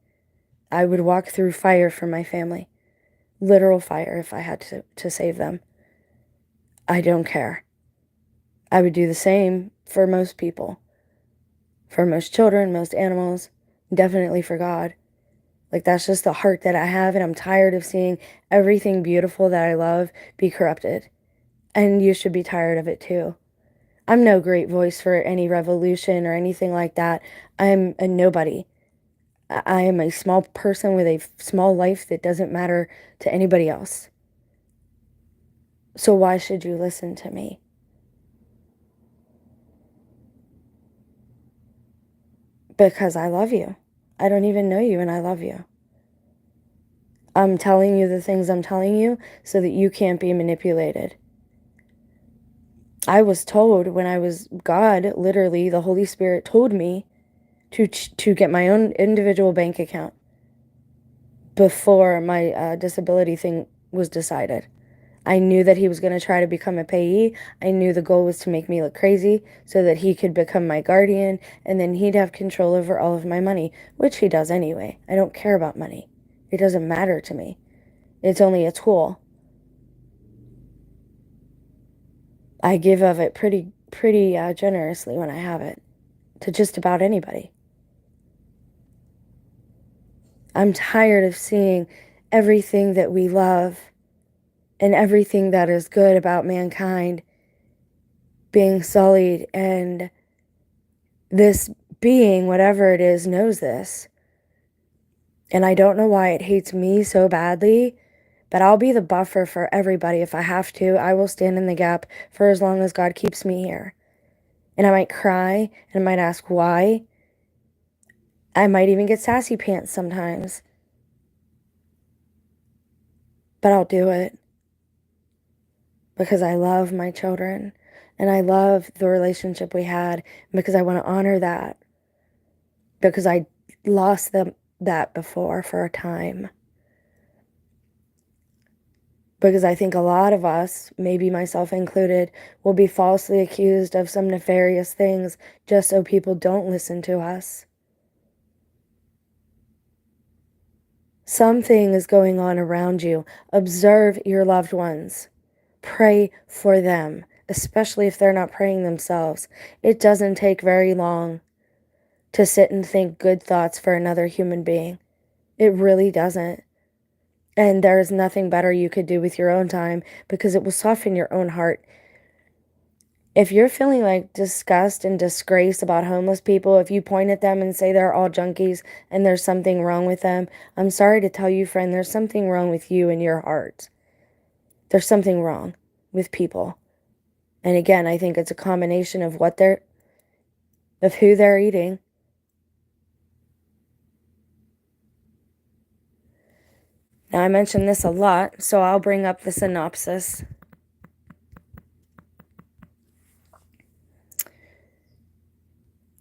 I would walk through fire for my family. Literal fire if I had to save them. I don't care. I would do the same for most people. For most children, most animals, definitely for God. Like, that's just the heart that I have, and I'm tired of seeing everything beautiful that I love be corrupted. And you should be tired of it too. I'm no great voice for any revolution or anything like that. I'm a nobody. I am a small person with a small life that doesn't matter to anybody else. So why should you listen to me? Because I love you. I don't even know you and I love you. I'm telling you the things I'm telling you so that you can't be manipulated. I was told when I was, God, literally, the Holy Spirit told me to get my own individual bank account before my disability thing was decided. I knew that he was going to try to become a payee. I knew the goal was to make me look crazy so that he could become my guardian and then he'd have control over all of my money, which he does anyway. I don't care about money. It doesn't matter to me. It's only a tool. I give of it pretty generously when I have it to just about anybody. I'm tired of seeing everything that we love and everything that is good about mankind being sullied, and this being, whatever it is, knows this. And I don't know why it hates me so badly, but I'll be the buffer for everybody if I have to. I will stand in the gap for as long as God keeps me here. And I might cry and I might ask why. I might even get sassy pants sometimes. But I'll do it. Because I love my children. And I love the relationship we had. Because I want to honor that. Because I lost that before for a time. Because I think a lot of us, maybe myself included, will be falsely accused of some nefarious things just so people don't listen to us. Something is going on around you. Observe your loved ones. Pray for them, especially if they're not praying themselves. It doesn't take very long to sit and think good thoughts for another human being. It really doesn't. And there is nothing better you could do with your own time because it will soften your own heart. If you're feeling like disgust and disgrace about homeless people, if you point at them and say they're all junkies and there's something wrong with them, I'm sorry to tell you, friend, there's something wrong with you and your heart. There's something wrong with people. And again, I think it's a combination of who they're eating. Now, I mentioned this a lot, so I'll bring up the synopsis.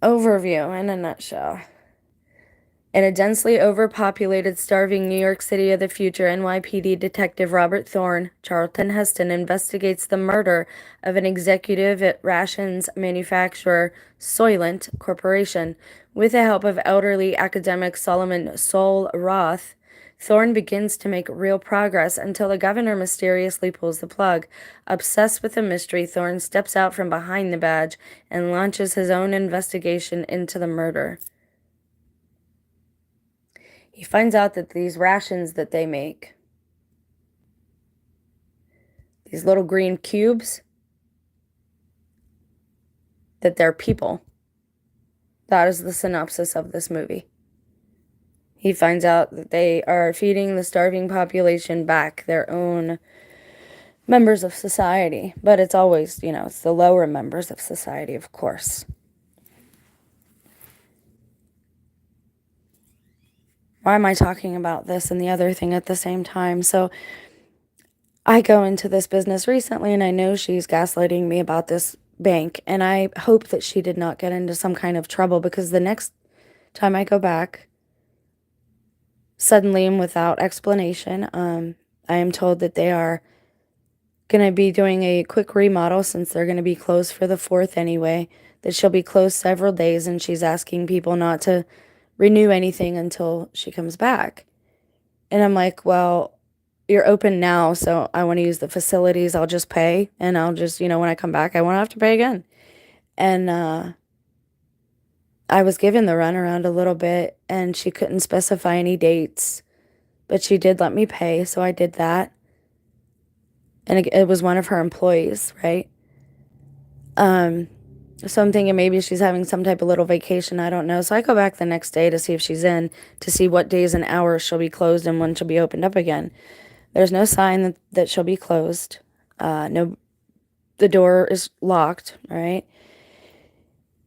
overview in a nutshell. In a densely overpopulated, starving New York City of the future, NYPD Detective Robert Thorne, Charlton Heston, investigates the murder of an executive at rations manufacturer Soylent Corporation. With the help of elderly academic Solomon Sol Roth, Thorne begins to make real progress until the governor mysteriously pulls the plug. Obsessed with the mystery, Thorne steps out from behind the badge and launches his own investigation into the murder. He finds out that these rations that they make, these little green cubes, that they're people. That is the synopsis of this movie. He finds out that they are feeding the starving population back their own members of society. But it's always, it's the lower members of society, of course. Why am I talking about this and the other thing at the same time? So I go into this business recently, and I know she's gaslighting me about this bank, and I hope that she did not get into some kind of trouble, because the next time I go back, suddenly and without explanation, I am told that they are going to be doing a quick remodel, since they're going to be closed for the 4th anyway, that she'll be closed several days, and she's asking people not to renew anything until she comes back. And I'm like, well, you're open now, so I want to use the facilities. I'll just pay, and I'll just, when I come back, I won't have to pay again. And I was given the runaround a little bit, and she couldn't specify any dates, but she did let me pay, so I did that. And it was one of her employees, right? So I'm thinking maybe she's having some type of little vacation. I don't know. So I go back the next day to see if she's in, to see what days and hours she'll be closed and when she'll be opened up again. There's no sign that she'll be closed. No, the door is locked, right?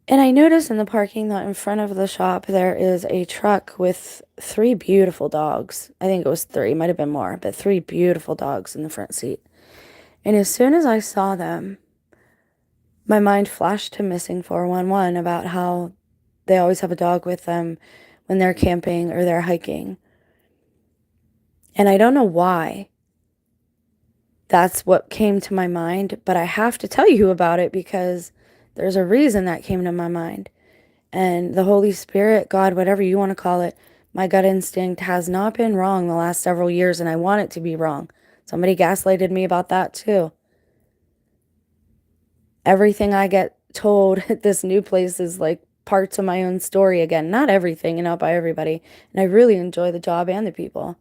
And I noticed in the parking lot in front of the shop, there is a truck with 3 beautiful dogs. I think it was 3, might have been more, but 3 beautiful dogs in the front seat. And as soon as I saw them, my mind flashed to Missing 411 about how they always have a dog with them when they're camping or they're hiking. And I don't know why that's what came to my mind, but I have to tell you about it, because there's a reason that came to my mind. And the Holy Spirit, God, whatever you want to call it, my gut instinct has not been wrong the last several years, and I want it to be wrong. Somebody gaslighted me about that too. Everything I get told at this new place is like parts of my own story again. Not everything, and not by everybody. And I really enjoy the job and the people.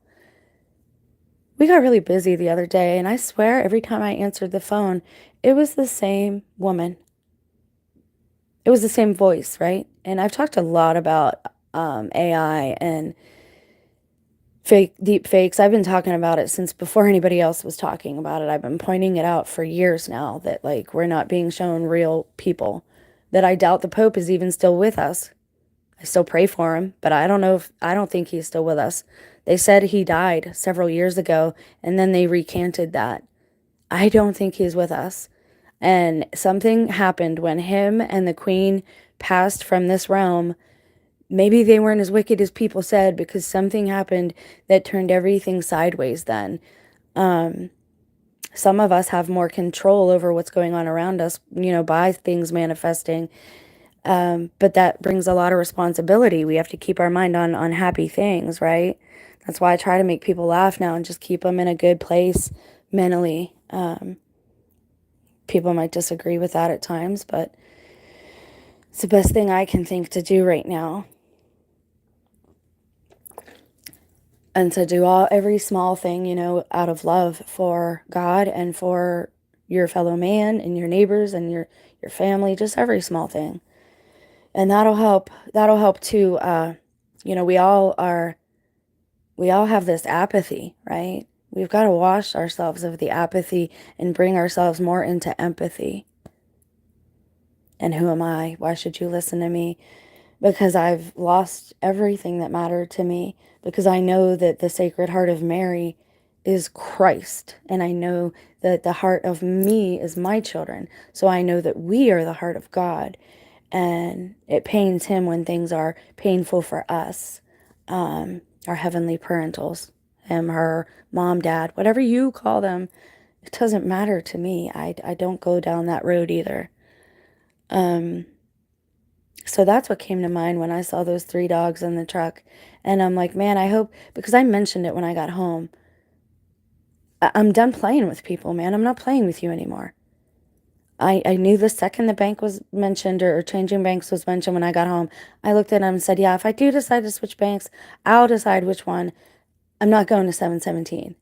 We got really busy the other day, and I swear every time I answered the phone, it was the same woman. It was the same voice, right? And I've talked a lot about AI and deep fakes. I've been talking about it since before anybody else was talking about it. I've been pointing it out for years now, that like we're not being shown real people, that I doubt the Pope is even still with us. I still pray for him, but I don't think he's still with us. They said he died several years ago, and then they recanted that. I don't think he's with us. And something happened when him and the Queen passed from this realm. Maybe they weren't as wicked as people said, because something happened that turned everything sideways then. Some of us have more control over what's going on around us, by things manifesting. But that brings a lot of responsibility. We have to keep our mind on happy things, right? That's why I try to make people laugh now and just keep them in a good place mentally. People might disagree with that at times, but it's the best thing I can think to do right now. And to do every small thing, out of love for God and for your fellow man and your neighbors and your family, just every small thing. And that'll help too. We all have this apathy, right? We've got to wash ourselves of the apathy and bring ourselves more into empathy. And who am I? Why should you listen to me? Because I've lost everything that mattered to me, because I know that the Sacred Heart of Mary is Christ, and I know that the heart of me is my children, so I know that we are the heart of God. And it pains him when things are painful for us, our heavenly parentals, him, her, mom, dad, whatever you call them. It doesn't matter to me. I don't go down that road either. So that's what came to mind when I saw those 3 dogs in the truck. And I'm like, man, I hope, because I mentioned it when I got home. I'm done playing with people, man. I'm not playing with you anymore. I knew the second the bank was mentioned, or changing banks was mentioned when I got home. I looked at him and said, yeah, if I do decide to switch banks, I'll decide which one. I'm not going to 717.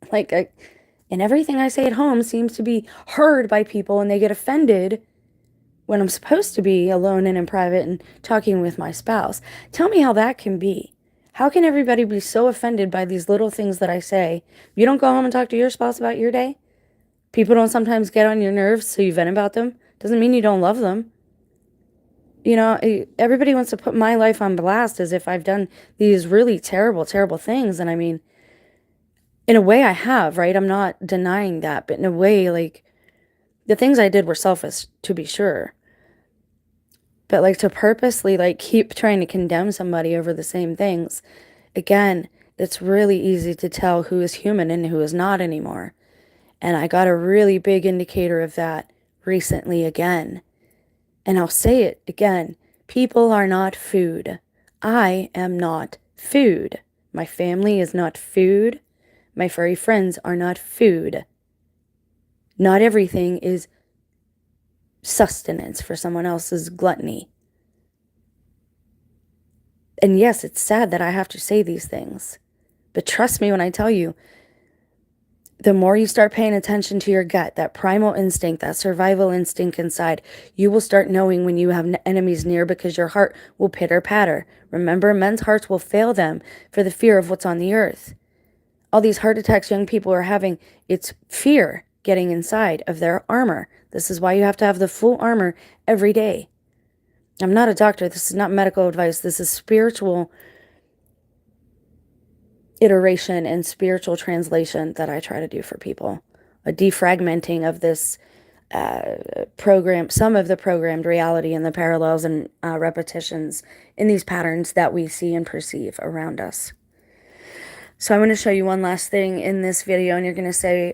And everything I say at home seems to be heard by people, and they get offended when I'm supposed to be alone and in private and talking with my spouse. Tell me how that can be. How can everybody be so offended by these little things that I say? You don't go home and talk to your spouse about your day? People don't sometimes get on your nerves, so you vent about them? Doesn't mean you don't love them. You know, everybody wants to put my life on blast as if I've done these really terrible, terrible things. And I mean, in a way I have, right? I'm not denying that. But in a way, like, the things I did were selfish, to be sure. But, like, to purposely, like, keep trying to condemn somebody over the same things, again, it's really easy to tell who is human and who is not anymore. And I got a really big indicator of that recently again. And I'll say it again. People are not food. I am not food. My family is not food. My furry friends are not food. Not everything is sustenance for someone else's gluttony. And yes, it's sad that I have to say these things. But trust me when I tell you, the more you start paying attention to your gut, that primal instinct, that survival instinct inside, you will start knowing when you have enemies near, because your heart will pitter patter. Remember, men's hearts will fail them for the fear of what's on the earth. All these heart attacks young people are having, it's fear getting inside of their armor. This is why you have to have the full armor every day. I'm not a doctor. This is not medical advice. This is spiritual iteration and spiritual translation that I try to do for people. A defragmenting of this program, some of the programmed reality and the parallels and repetitions in these patterns that we see and perceive around us. So I'm going to show you one last thing in this video, and you're going to say,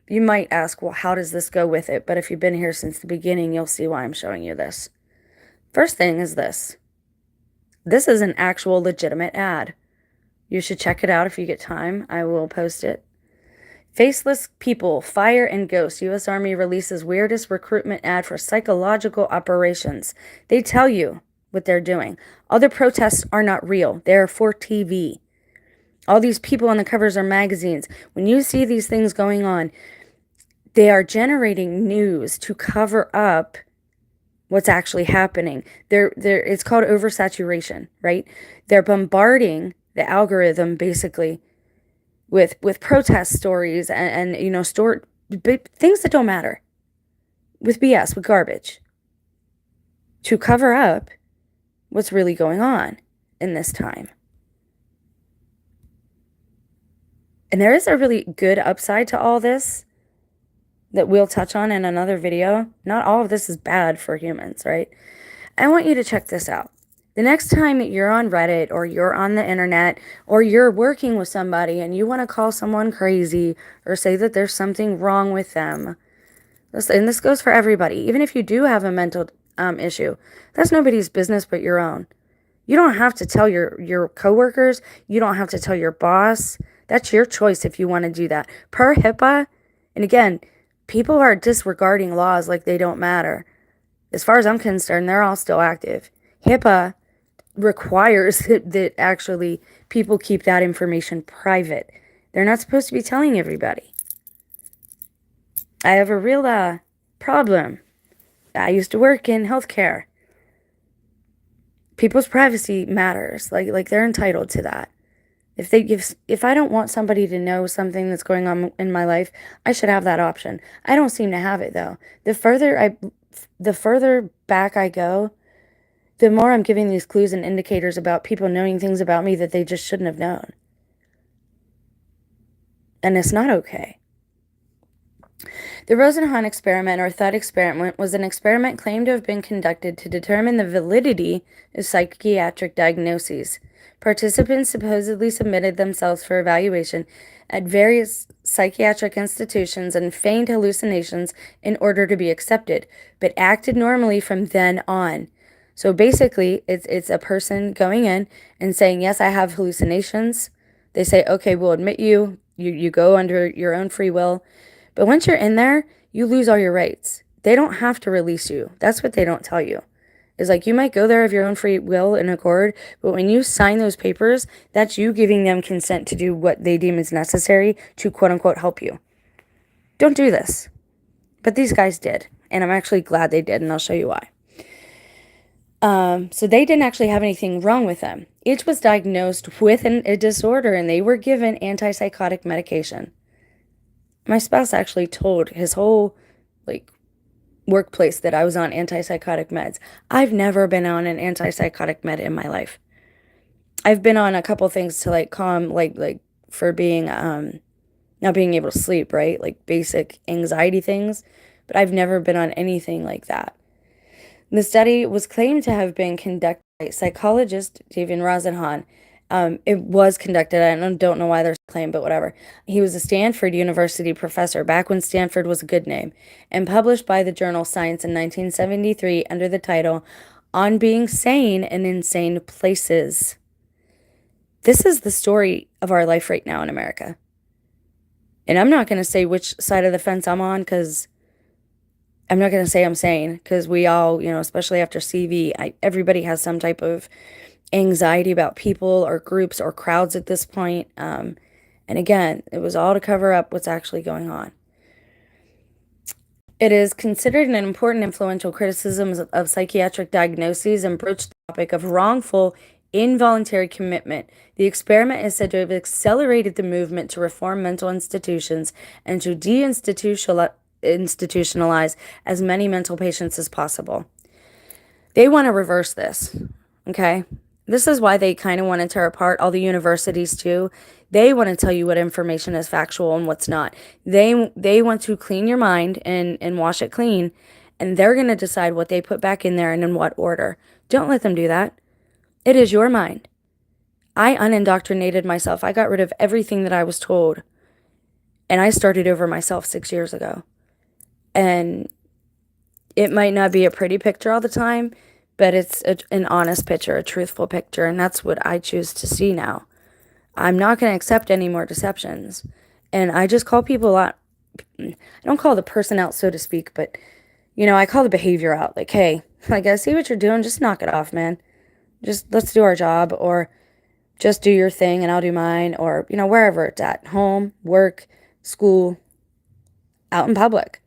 you might ask, well, how does this go with it? But if you've been here since the beginning, you'll see why I'm showing you this. First thing is this. This is an actual legitimate ad. You should check it out if you get time. I will post it. Faceless people, fire and ghosts. U.S. Army releases weirdest recruitment ad for psychological operations. They tell you what they're doing. All the protests are not real. They're for TV. All these people on the covers are magazines. When you see these things going on, they are generating news to cover up what's actually happening. It's called oversaturation, right? They're bombarding the algorithm basically with protest stories and you know, things that don't matter, with BS, with garbage, to cover up what's really going on in this time. And there is a really good upside to all this that we'll touch on in another video. Not all of this is bad for humans, right? I want you to check this out. The next time that you're on Reddit or you're on the internet or you're working with somebody and you want to call someone crazy or say that there's something wrong with them, and this goes for everybody, even if you do have a mental issue, that's nobody's business but your own. You don't have to tell your coworkers. You don't have to tell your boss. That's your choice if you want to do that. Per HIPAA, and again, people are disregarding laws like they don't matter. As far as I'm concerned, they're all still active. HIPAA requires that actually people keep that information private. They're not supposed to be telling everybody. I have a real problem. I used to work in healthcare. People's privacy matters. Like they're entitled to that. If I don't want somebody to know something that's going on in my life, I should have that option. I don't seem to have it though. The further back I go, the more I'm giving these clues and indicators about people knowing things about me that they just shouldn't have known. And it's not okay. The Rosenhan experiment, or thought experiment, was an experiment claimed to have been conducted to determine the validity of psychiatric diagnoses. Participants supposedly submitted themselves for evaluation at various psychiatric institutions and feigned hallucinations in order to be accepted, but acted normally from then on. So basically, it's a person going in and saying, yes, I have hallucinations. They say, okay, we'll admit you. You go under your own free will. But once you're in there, you lose all your rights. They don't have to release you. That's what they don't tell you. Is like you might go there of your own free will and accord, but when you sign those papers, that's you giving them consent to do what they deem is necessary to quote unquote help you. Don't do this. But these guys did, and I'm actually glad they did, and I'll show you why. So they didn't actually have anything wrong with them. Each was diagnosed with a disorder, and they were given antipsychotic medication. My spouse actually told his whole workplace that I was on antipsychotic meds. I've never been on an antipsychotic med in my life. I've been on a couple things to calm for being not being able to sleep, right? Like basic anxiety things, but I've never been on anything like that. The study was claimed to have been conducted by psychologist David Rosenhan. It was conducted. I don't know why there's a claim, but whatever. He was a Stanford University professor back when Stanford was a good name, and published by the journal Science in 1973 under the title On Being Sane in Insane Places. This is the story of our life right now in America. And I'm not going to say which side of the fence I'm on, because I'm not going to say I'm sane, because we all, especially after CV, everybody has some type of anxiety about people or groups or crowds at this point. And again, it was all to cover up what's actually going on. It is considered an important influential criticism of psychiatric diagnoses and broached the topic of wrongful involuntary commitment. The experiment is said to have accelerated the movement to reform mental institutions and to deinstitutionalize as many mental patients as possible. They want to reverse this, okay? This is why they kind of want to tear apart all the universities too. They want to tell you what information is factual and what's not. They want to clean your mind and wash it clean, and they're going to decide what they put back in there and in what order. Don't let them do that. It is your mind. I unindoctrinated myself. I got rid of everything that I was told, and I started over myself 6 years ago. And it might not be a pretty picture all the time, but it's an honest picture, a truthful picture, and that's what I choose to see now. I'm not going to accept any more deceptions. And I just call people out. I don't call the person out, so to speak, but, I call the behavior out. Like, hey, I see what you're doing. Just knock it off, man. Just let's do our job, or just do your thing and I'll do mine, or, wherever it's at, home, work, school, out in public.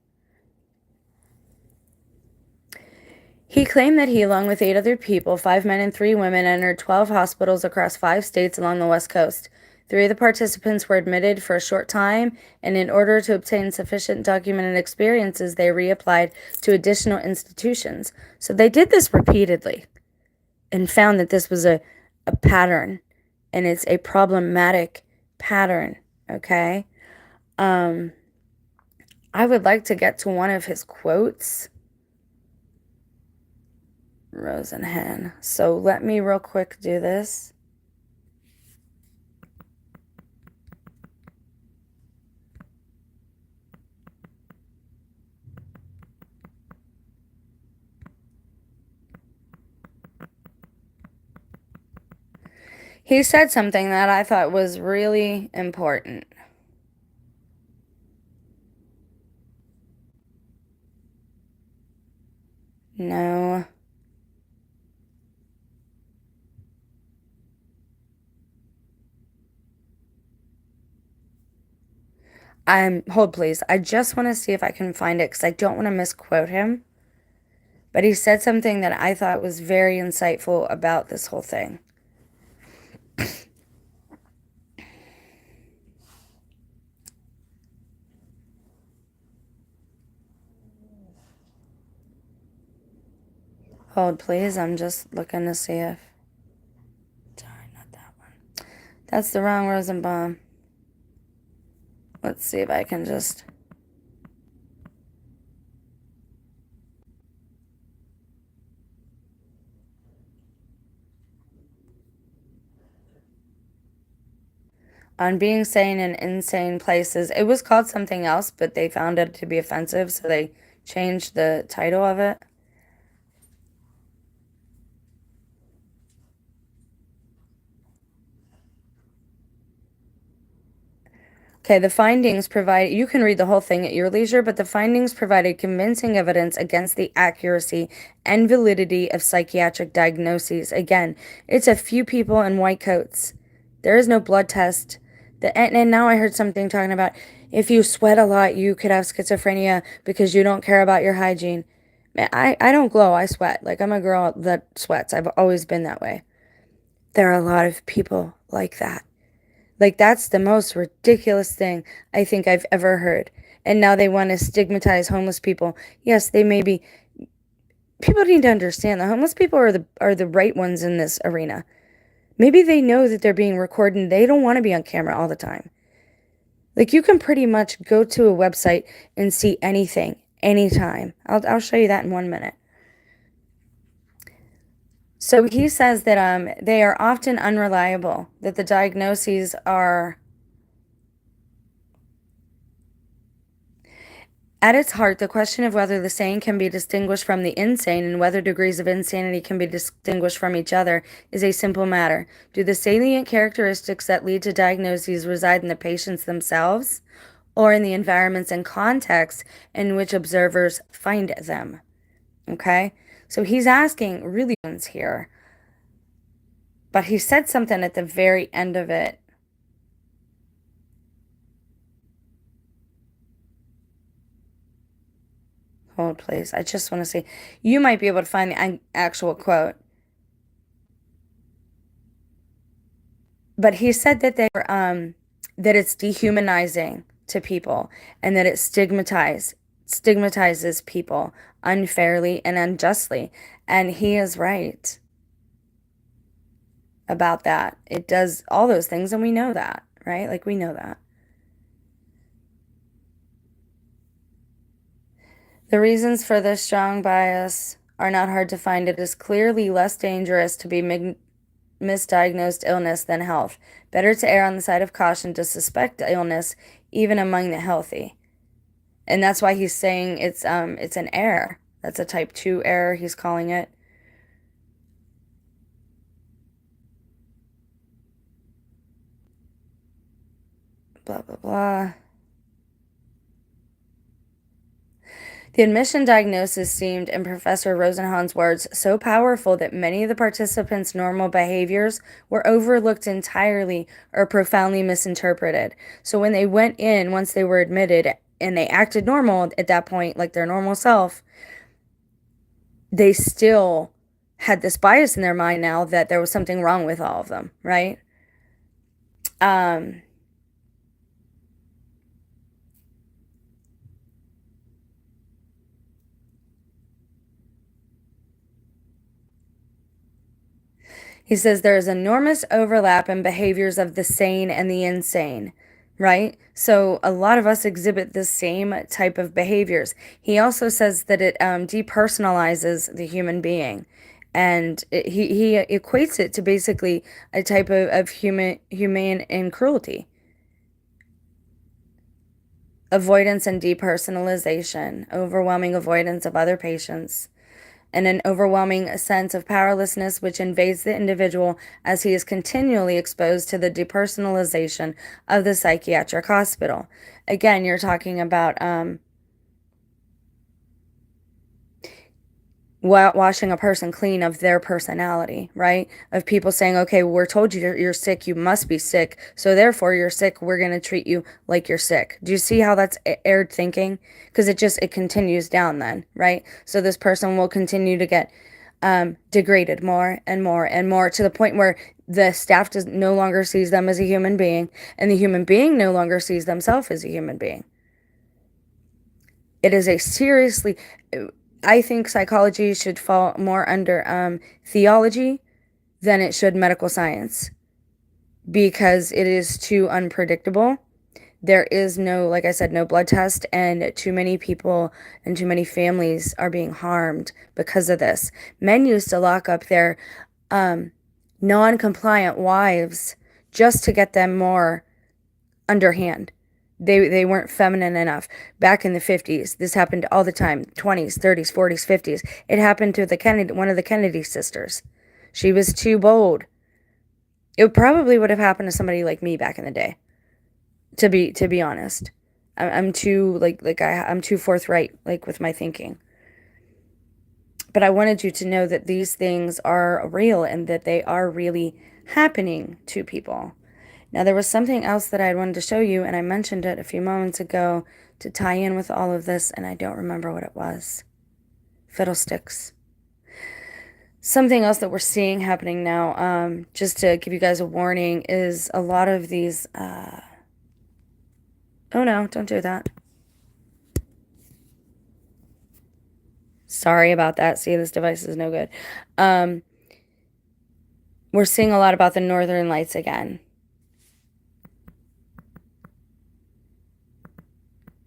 He claimed that he, along with 8 other people, 5 men and 3 women, entered 12 hospitals across 5 states along the West Coast. 3 of the participants were admitted for a short time, and in order to obtain sufficient documented experiences, they reapplied to additional institutions. So they did this repeatedly and found that this was a pattern, and it's a problematic pattern, okay? I would like to get to one of his quotes. Rosenhan. So let me real quick do this. He said something that I thought was really important. No. Hold please. I just want to see if I can find it because I don't want to misquote him. But he said something that I thought was very insightful about this whole thing. Hold please. I'm just looking to see if... Sorry, not that one. That's the wrong Rosenbaum. Let's see if I can just... on being sane in insane places. It was called something else, but they found it to be offensive, so they changed the title of it. Okay, the findings provide, you can read the whole thing at your leisure, but the findings provided convincing evidence against the accuracy and validity of psychiatric diagnoses. Again, it's a few people in white coats. There is no blood test. And now I heard something talking about if you sweat a lot, you could have schizophrenia because you don't care about your hygiene. Man, I don't glow, I sweat. Like, I'm a girl that sweats. I've always been that way. There are a lot of people like that. Like, that's the most ridiculous thing I think I've ever heard. And now they want to stigmatize homeless people. Yes, they may be. People need to understand the homeless people are the right ones in this arena. Maybe they know that they're being recorded and they don't want to be on camera all the time. Like, you can pretty much go to a website and see anything, anytime. I'll show you that in 1 minute. So he says that they are often unreliable, that the diagnoses are at its heart, the question of whether the sane can be distinguished from the insane and whether degrees of insanity can be distinguished from each other is a simple matter. Do the salient characteristics that lead to diagnoses reside in the patients themselves or in the environments and contexts in which observers find them? Okay? So he's asking really here. But he said something at the very end of it. Hold, please. I just want to see. You might be able to find the actual quote. But he said that that it's dehumanizing to people and that it stigmatizes people unfairly and unjustly. And he is right about that. It does all those things, and we know that, right? Like, we know that. The reasons for this strong bias are not hard to find. It is clearly less dangerous to be misdiagnosed illness than health. Better to err on the side of caution to suspect illness even among the healthy. And that's why he's saying it's an error. That's a type 2 error, he's calling it. Blah, blah, blah. The admission diagnosis seemed, in Professor Rosenhan's words, so powerful that many of the participants' normal behaviors were overlooked entirely or profoundly misinterpreted. So when they went in, once they were admitted, and they acted normal at that point, like their normal self, they still had this bias in their mind now that there was something wrong with all of them, right? He says there is enormous overlap in behaviors of the sane and the insane, right? So a lot of us exhibit the same type of behaviors. He also says that it depersonalizes the human being. And he equates it to basically a type of humane and cruelty. Avoidance and depersonalization, overwhelming avoidance of other patients, and an overwhelming sense of powerlessness which invades the individual as he is continually exposed to the depersonalization of the psychiatric hospital. Again, you're talking about washing a person clean of their personality, right? Of people saying, okay, we're told you're sick, you must be sick, so therefore you're sick, we're going to treat you like you're sick. Do you see how that's aired thinking? Because it continues down then, right? So this person will continue to get degraded more and more and more to the point where the staff no longer sees them as a human being, and the human being no longer sees themselves as a human being. It is a seriously... I think psychology should fall more under theology than it should medical science, because it is too unpredictable. There is no, like I said, no blood test, and too many people and too many families are being harmed because of this. Men used to lock up their non-compliant wives just to get them more underhand. They weren't feminine enough. Back in the 50s, this happened all the time. 20s, 30s, 40s, 50s. It happened to one of the Kennedy sisters. She was too bold. It probably would have happened to somebody like me back in the day. To be honest, I'm too I'm too forthright with my thinking. But I wanted you to know that these things are real and that they are really happening to people. Now, there was something else that I wanted to show you, and I mentioned it a few moments ago to tie in with all of this, and I don't remember what it was. Fiddlesticks. Something else that we're seeing happening now, just to give you guys a warning, is a lot of these... oh no, don't do that. Sorry about that. See, this device is no good. We're seeing a lot about the northern lights again.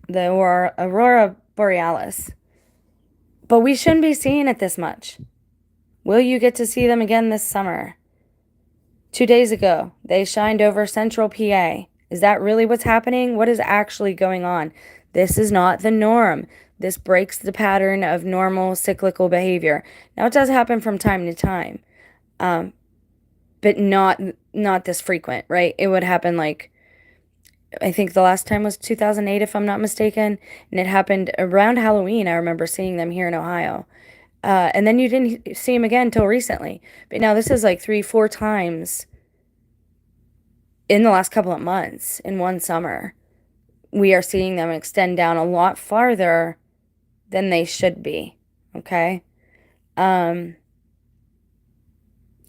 The Aurora Borealis. But we shouldn't be seeing it this much. Will you get to see them again this summer? 2 days ago, they shined over central PA. Is that really what's happening? What is actually going on? This is not the norm. This breaks the pattern of normal cyclical behavior. Now, it does happen from time to time, but not this frequent, right? It would happen I think the last time was 2008, if I'm not mistaken, and it happened around Halloween. I remember seeing them here in Ohio. And then you didn't see them again until recently. But now this is 3-4 times in the last couple of months in one summer. We are seeing them extend down a lot farther than they should be. Okay? And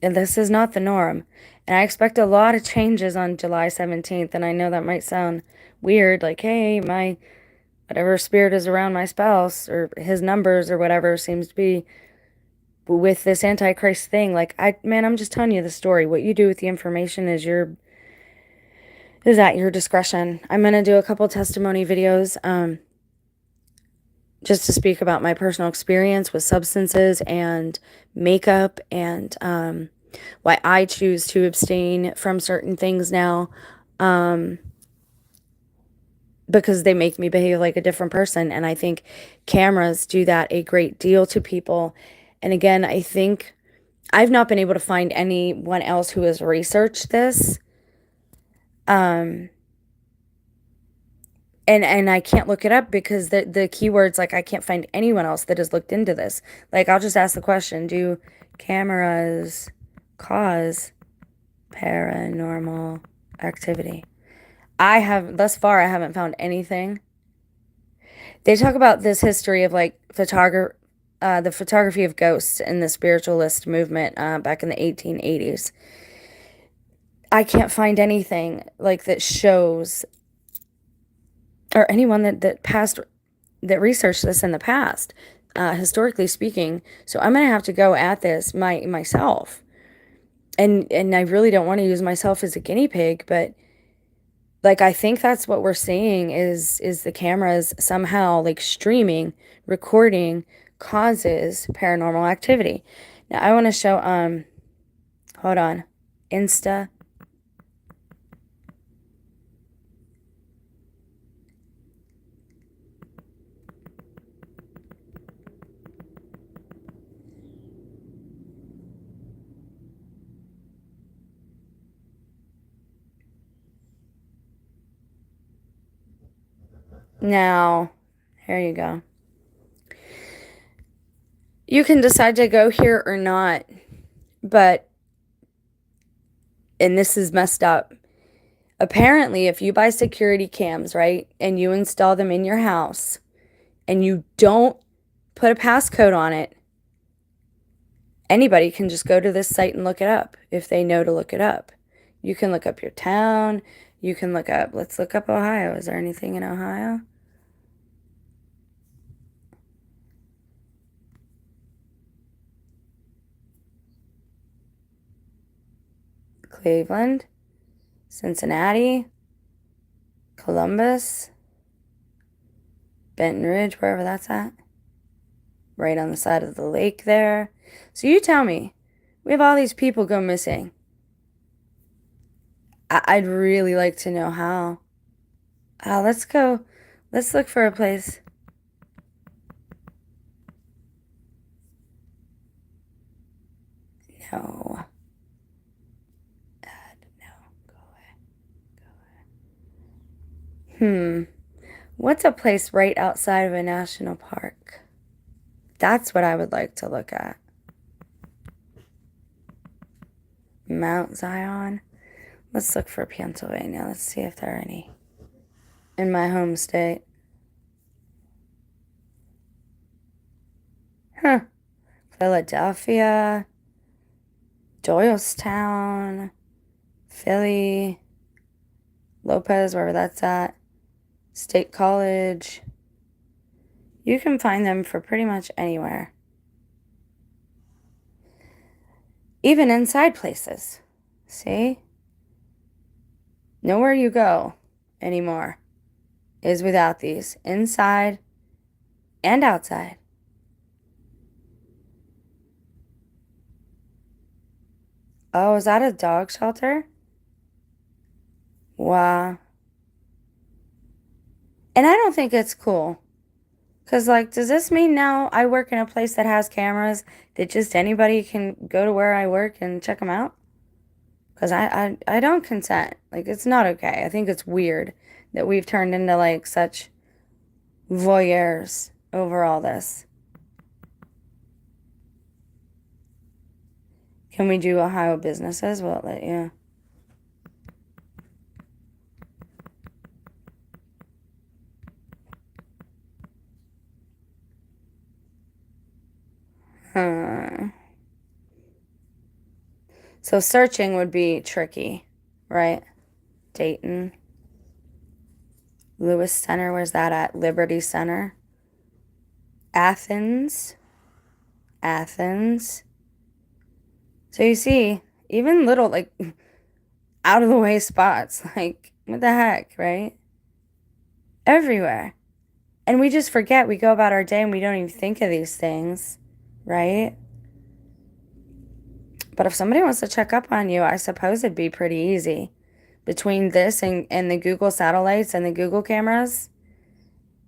this is not the norm. And I expect a lot of changes on July 17th. And I know that might sound weird, hey, my whatever spirit is around my spouse or his numbers or whatever seems to be with this Antichrist thing. I'm just telling you the story. What you do with the information is at your discretion. I'm going to do a couple testimony videos, just to speak about my personal experience with substances and makeup and, why I choose to abstain from certain things now, because they make me behave like a different person. And I think cameras do that a great deal to people. And again, I think I've not been able to find anyone else who has researched this. And I can't look it up because the keywords, I can't find anyone else that has looked into this. I'll just ask the question, do cameras cause paranormal activity? Thus far, I haven't found anything. They talk about this history of the photography of ghosts in the spiritualist movement back in the 1880s. I can't find anything that shows, or anyone that researched this in the past, historically speaking. So I'm going to have to go at this myself. And I really don't want to use myself as a guinea pig, but I think that's what we're seeing is the cameras somehow streaming, recording causes paranormal activity. Now I want to show, hold on, Insta. Now, here you go. You can decide to go here or not, but, and this is messed up. Apparently, if you buy security cams, right, and you install them in your house, and you don't put a passcode on it, anybody can just go to this site and look it up if they know to look it up. You can look up your town. You can look up, let's look up Ohio. Is there anything in Ohio? Cleveland, Cincinnati, Columbus, Benton Ridge, wherever that's at. Right on the side of the lake there. So you tell me, we have all these people go missing. I'd really like to know how. Let's go. Let's look for a place. No. No. Go away. What's a place right outside of a national park? That's what I would like to look at. Mount Zion. Let's look for Pennsylvania. Let's see if there are any in my home state. Huh. Philadelphia, Doylestown, Philly, Lopez, wherever that's at, State College. You can find them for pretty much anywhere. Even inside places. See? Nowhere you go anymore is without these. Inside and outside. Oh, is that a dog shelter? Wow. And I don't think it's cool. Because, like, does this mean now I work in a place that has cameras that just anybody can go to where I work and check them out? Because I don't consent. Like, it's not okay. I think it's weird that we've turned into, like, such voyeurs over all this. Can we do Ohio businesses? Will it let you? Huh. So searching would be tricky, right? Dayton. Lewis Center, where's that at? Liberty Center. Athens. Athens. So you see, even little, like, out of the way spots, like, what the heck, right? Everywhere. And we just forget. We go about our day and we don't even think of these things, right? But if somebody wants to check up on you, I suppose it'd be pretty easy. Between this and the Google satellites and the Google cameras,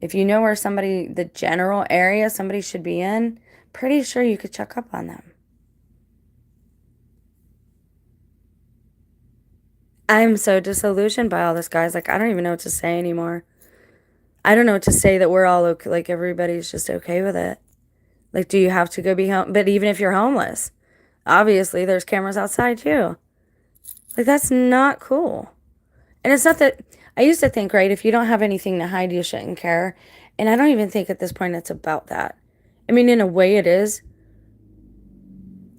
if you know where somebody, the general area somebody should be in, pretty sure you could check up on them. I'm so disillusioned by all this, guys. Like, I don't even know what to say anymore. I don't know what to say that we're all okay, like, everybody's just okay with it. Like, do you have to go be home? But even if you're homeless, obviously there's cameras outside too. Like, that's not cool. And it's not that I used to think, right, if you don't have anything to hide, you shouldn't care. And I don't even think at this point it's about that. I mean, in a way it is.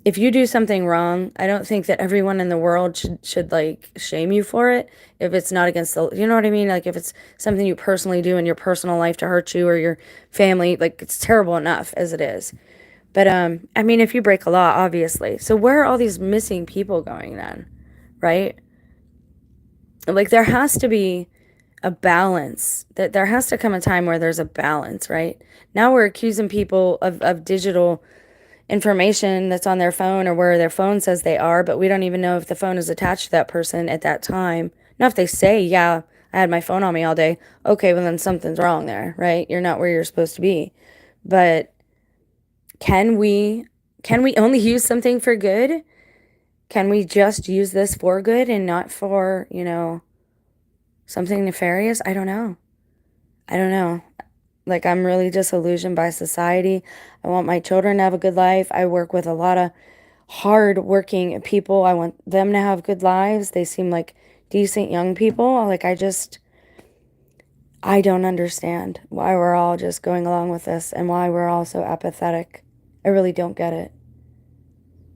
If you do something wrong, I don't think that everyone in the world should like shame you for it if it's not against the, you know what I mean? Like if it's something you personally do in your personal life to hurt you or your family, like it's terrible enough as it is. But I mean, if you break a law, obviously. So where are all these missing people going then? Right? Like there has to be a balance. That there has to come a time where there's a balance, right? Now we're accusing people of digital information that's on their phone or where their phone says they are, but we don't even know if the phone is attached to that person at that time. Now, if they say, yeah, I had my phone on me all day, okay, well, then something's wrong there, right? You're not where you're supposed to be. But can we only use something for good? Can we just use this for good and not for, something nefarious? I don't know. I don't know. Like, I'm really disillusioned by society. I want my children to have a good life. I work with a lot of hard working people. I want them to have good lives. They seem like decent young people. Like, I don't understand why we're all just going along with this and why we're all so apathetic. I really don't get it.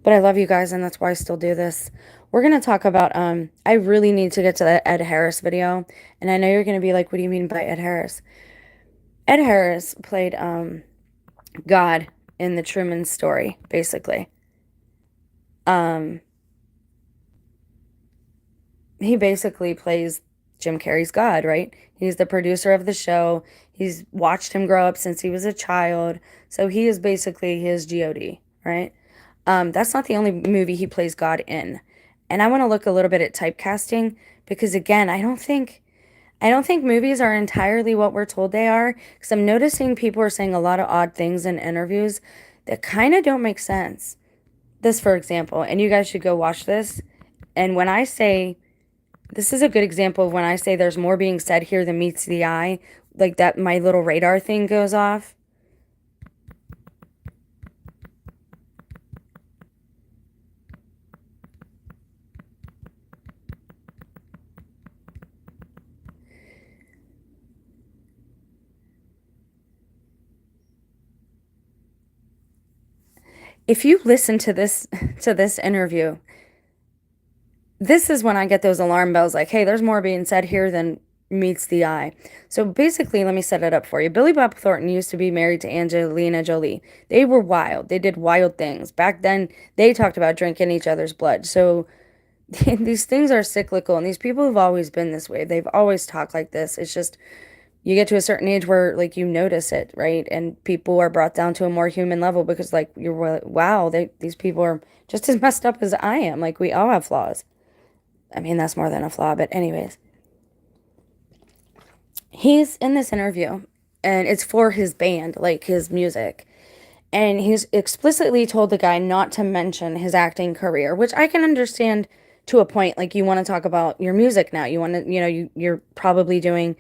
But I love you guys, and that's why I still do this. We're going to talk about, I really need to get to that Ed Harris video. And I know you're going to be like, what do you mean by Ed Harris? Ed Harris played God in the Truman Story, basically. He basically plays Jim Carrey's God, right? He's the producer of the show. He's watched him grow up since he was a child. So he is basically his God, right? That's not the only movie he plays God in. And I want to look a little bit at typecasting because, again, I don't think movies are entirely what we're told they are, because I'm noticing people are saying a lot of odd things in interviews that kind of don't make sense. This, for example, and you guys should go watch this. And when I say, this is a good example of when I say there's more being said here than meets the eye, like that, my little radar thing goes off. If you listen to this interview, this is when I get those alarm bells like, hey, there's more being said here than meets the eye. So basically, let me set it up for you. Billy Bob Thornton used to be married to Angelina Jolie. They were wild. They did wild things. Back then, they talked about drinking each other's blood. So these things are cyclical, and these people have always been this way. They've always talked like this. It's just you get to a certain age where like you notice it, right? And people are brought down to a more human level because like you're wow, these people are just as messed up as I am. Like we all have flaws. I mean, that's more than a flaw, but anyways, he's in this interview and it's for his band, like his music. And he's explicitly told the guy not to mention his acting career, which I can understand to a point. Like you want to talk about your music now. You want to, you're probably doing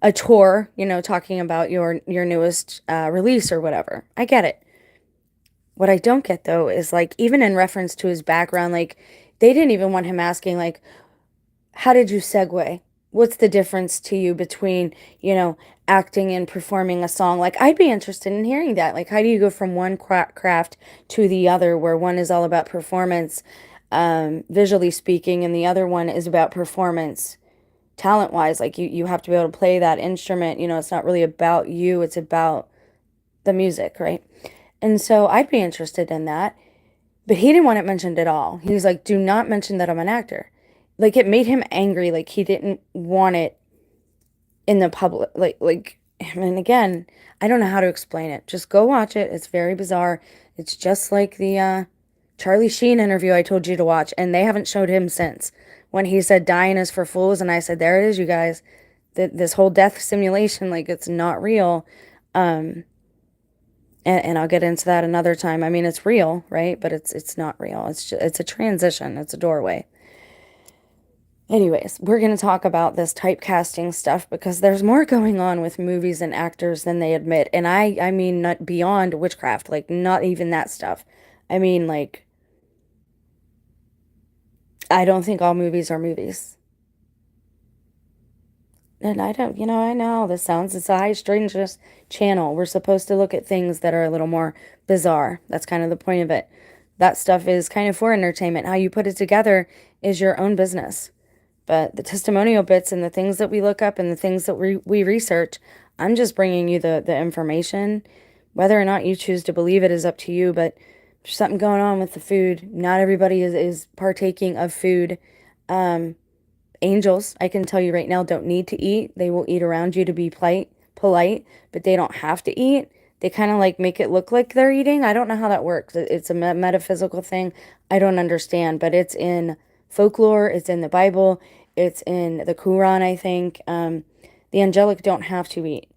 a tour, talking about your newest release or whatever. I get it. What I don't get though is like even in reference to his background, like they didn't even want him asking like how did you segue? What's the difference to you between, acting and performing a song? Like, I'd be interested in hearing that. Like, how do you go from one craft to the other, where one is all about performance, visually speaking, and the other one is about performance, talent wise? Like, you have to be able to play that instrument. It's not really about you, it's about the music, right? And so I'd be interested in that. But he didn't want it mentioned at all. He was like, do not mention that I'm an actor. Like it made him angry. Like he didn't want it in the public. And again, I don't know how to explain it. Just go watch it. It's very bizarre. It's just like the Charlie Sheen interview I told you to watch. And they haven't showed him since. When he said dying is for fools. And I said, there it is, you guys. This whole death simulation, like it's not real. And I'll get into that another time. I mean, it's real, right? But it's not real. It's a transition. It's a doorway. Anyways, we're going to talk about this typecasting stuff because there's more going on with movies and actors than they admit. And I mean not beyond witchcraft, like not even that stuff. I mean like I don't think all movies are movies. And I don't, I know this sounds, it's a high strangeness channel. We're supposed to look at things that are a little more bizarre. That's kind of the point of it. That stuff is kind of for entertainment. How you put it together is your own business. But the testimonial bits and the things that we look up and the things that we research, I'm just bringing you the information. Whether or not you choose to believe it is up to you, but there's something going on with the food. Not everybody is partaking of food. Angels, I can tell you right now, don't need to eat. They will eat around you to be polite, but they don't have to eat. They kind of like make it look like they're eating. I don't know how that works. It's a metaphysical thing. I don't understand, but it's in folklore. It's in the Bible. It's in the Quran, I think. The angelic don't have to eat.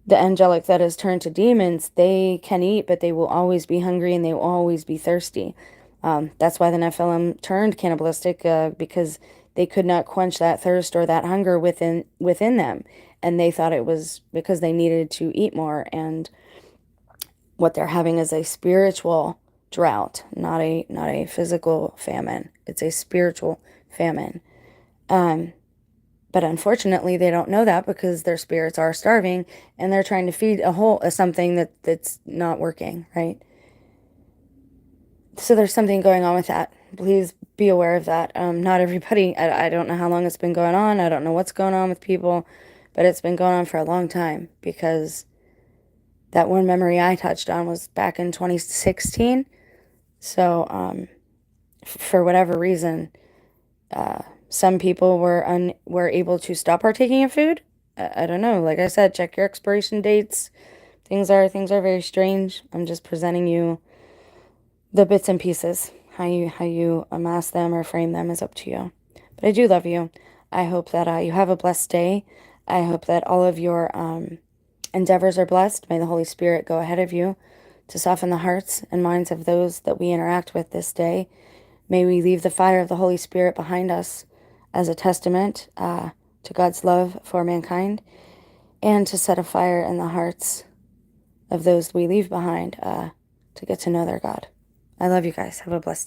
The angelic that is turned to demons, they can eat, but they will always be hungry and they will always be thirsty. That's why the Nephilim turned cannibalistic, because they could not quench that thirst or that hunger within them, and they thought it was because they needed to eat more. And what they're having is a spiritual drought, not a physical famine. It's a spiritual famine. But unfortunately, they don't know that because their spirits are starving and they're trying to feed something that's not working, right? So there's something going on with that. Please be aware of that. Not everybody, I don't know how long it's been going on. I don't know what's going on with people, but it's been going on for a long time because that one memory I touched on was back in 2016. So, for whatever reason, some people were able to stop partaking of food. I don't know. Like I said, check your expiration dates. Things are very strange. I'm just presenting you the bits and pieces. How you amass them or frame them is up to you. But I do love you. I hope that you have a blessed day. I hope that all of your endeavors are blessed. May the Holy Spirit go ahead of you to soften the hearts and minds of those that we interact with this day. May we leave the fire of the Holy Spirit behind us as a testament to God's love for mankind, and to set a fire in the hearts of those we leave behind to get to know their God. I love you guys. Have a blessed day.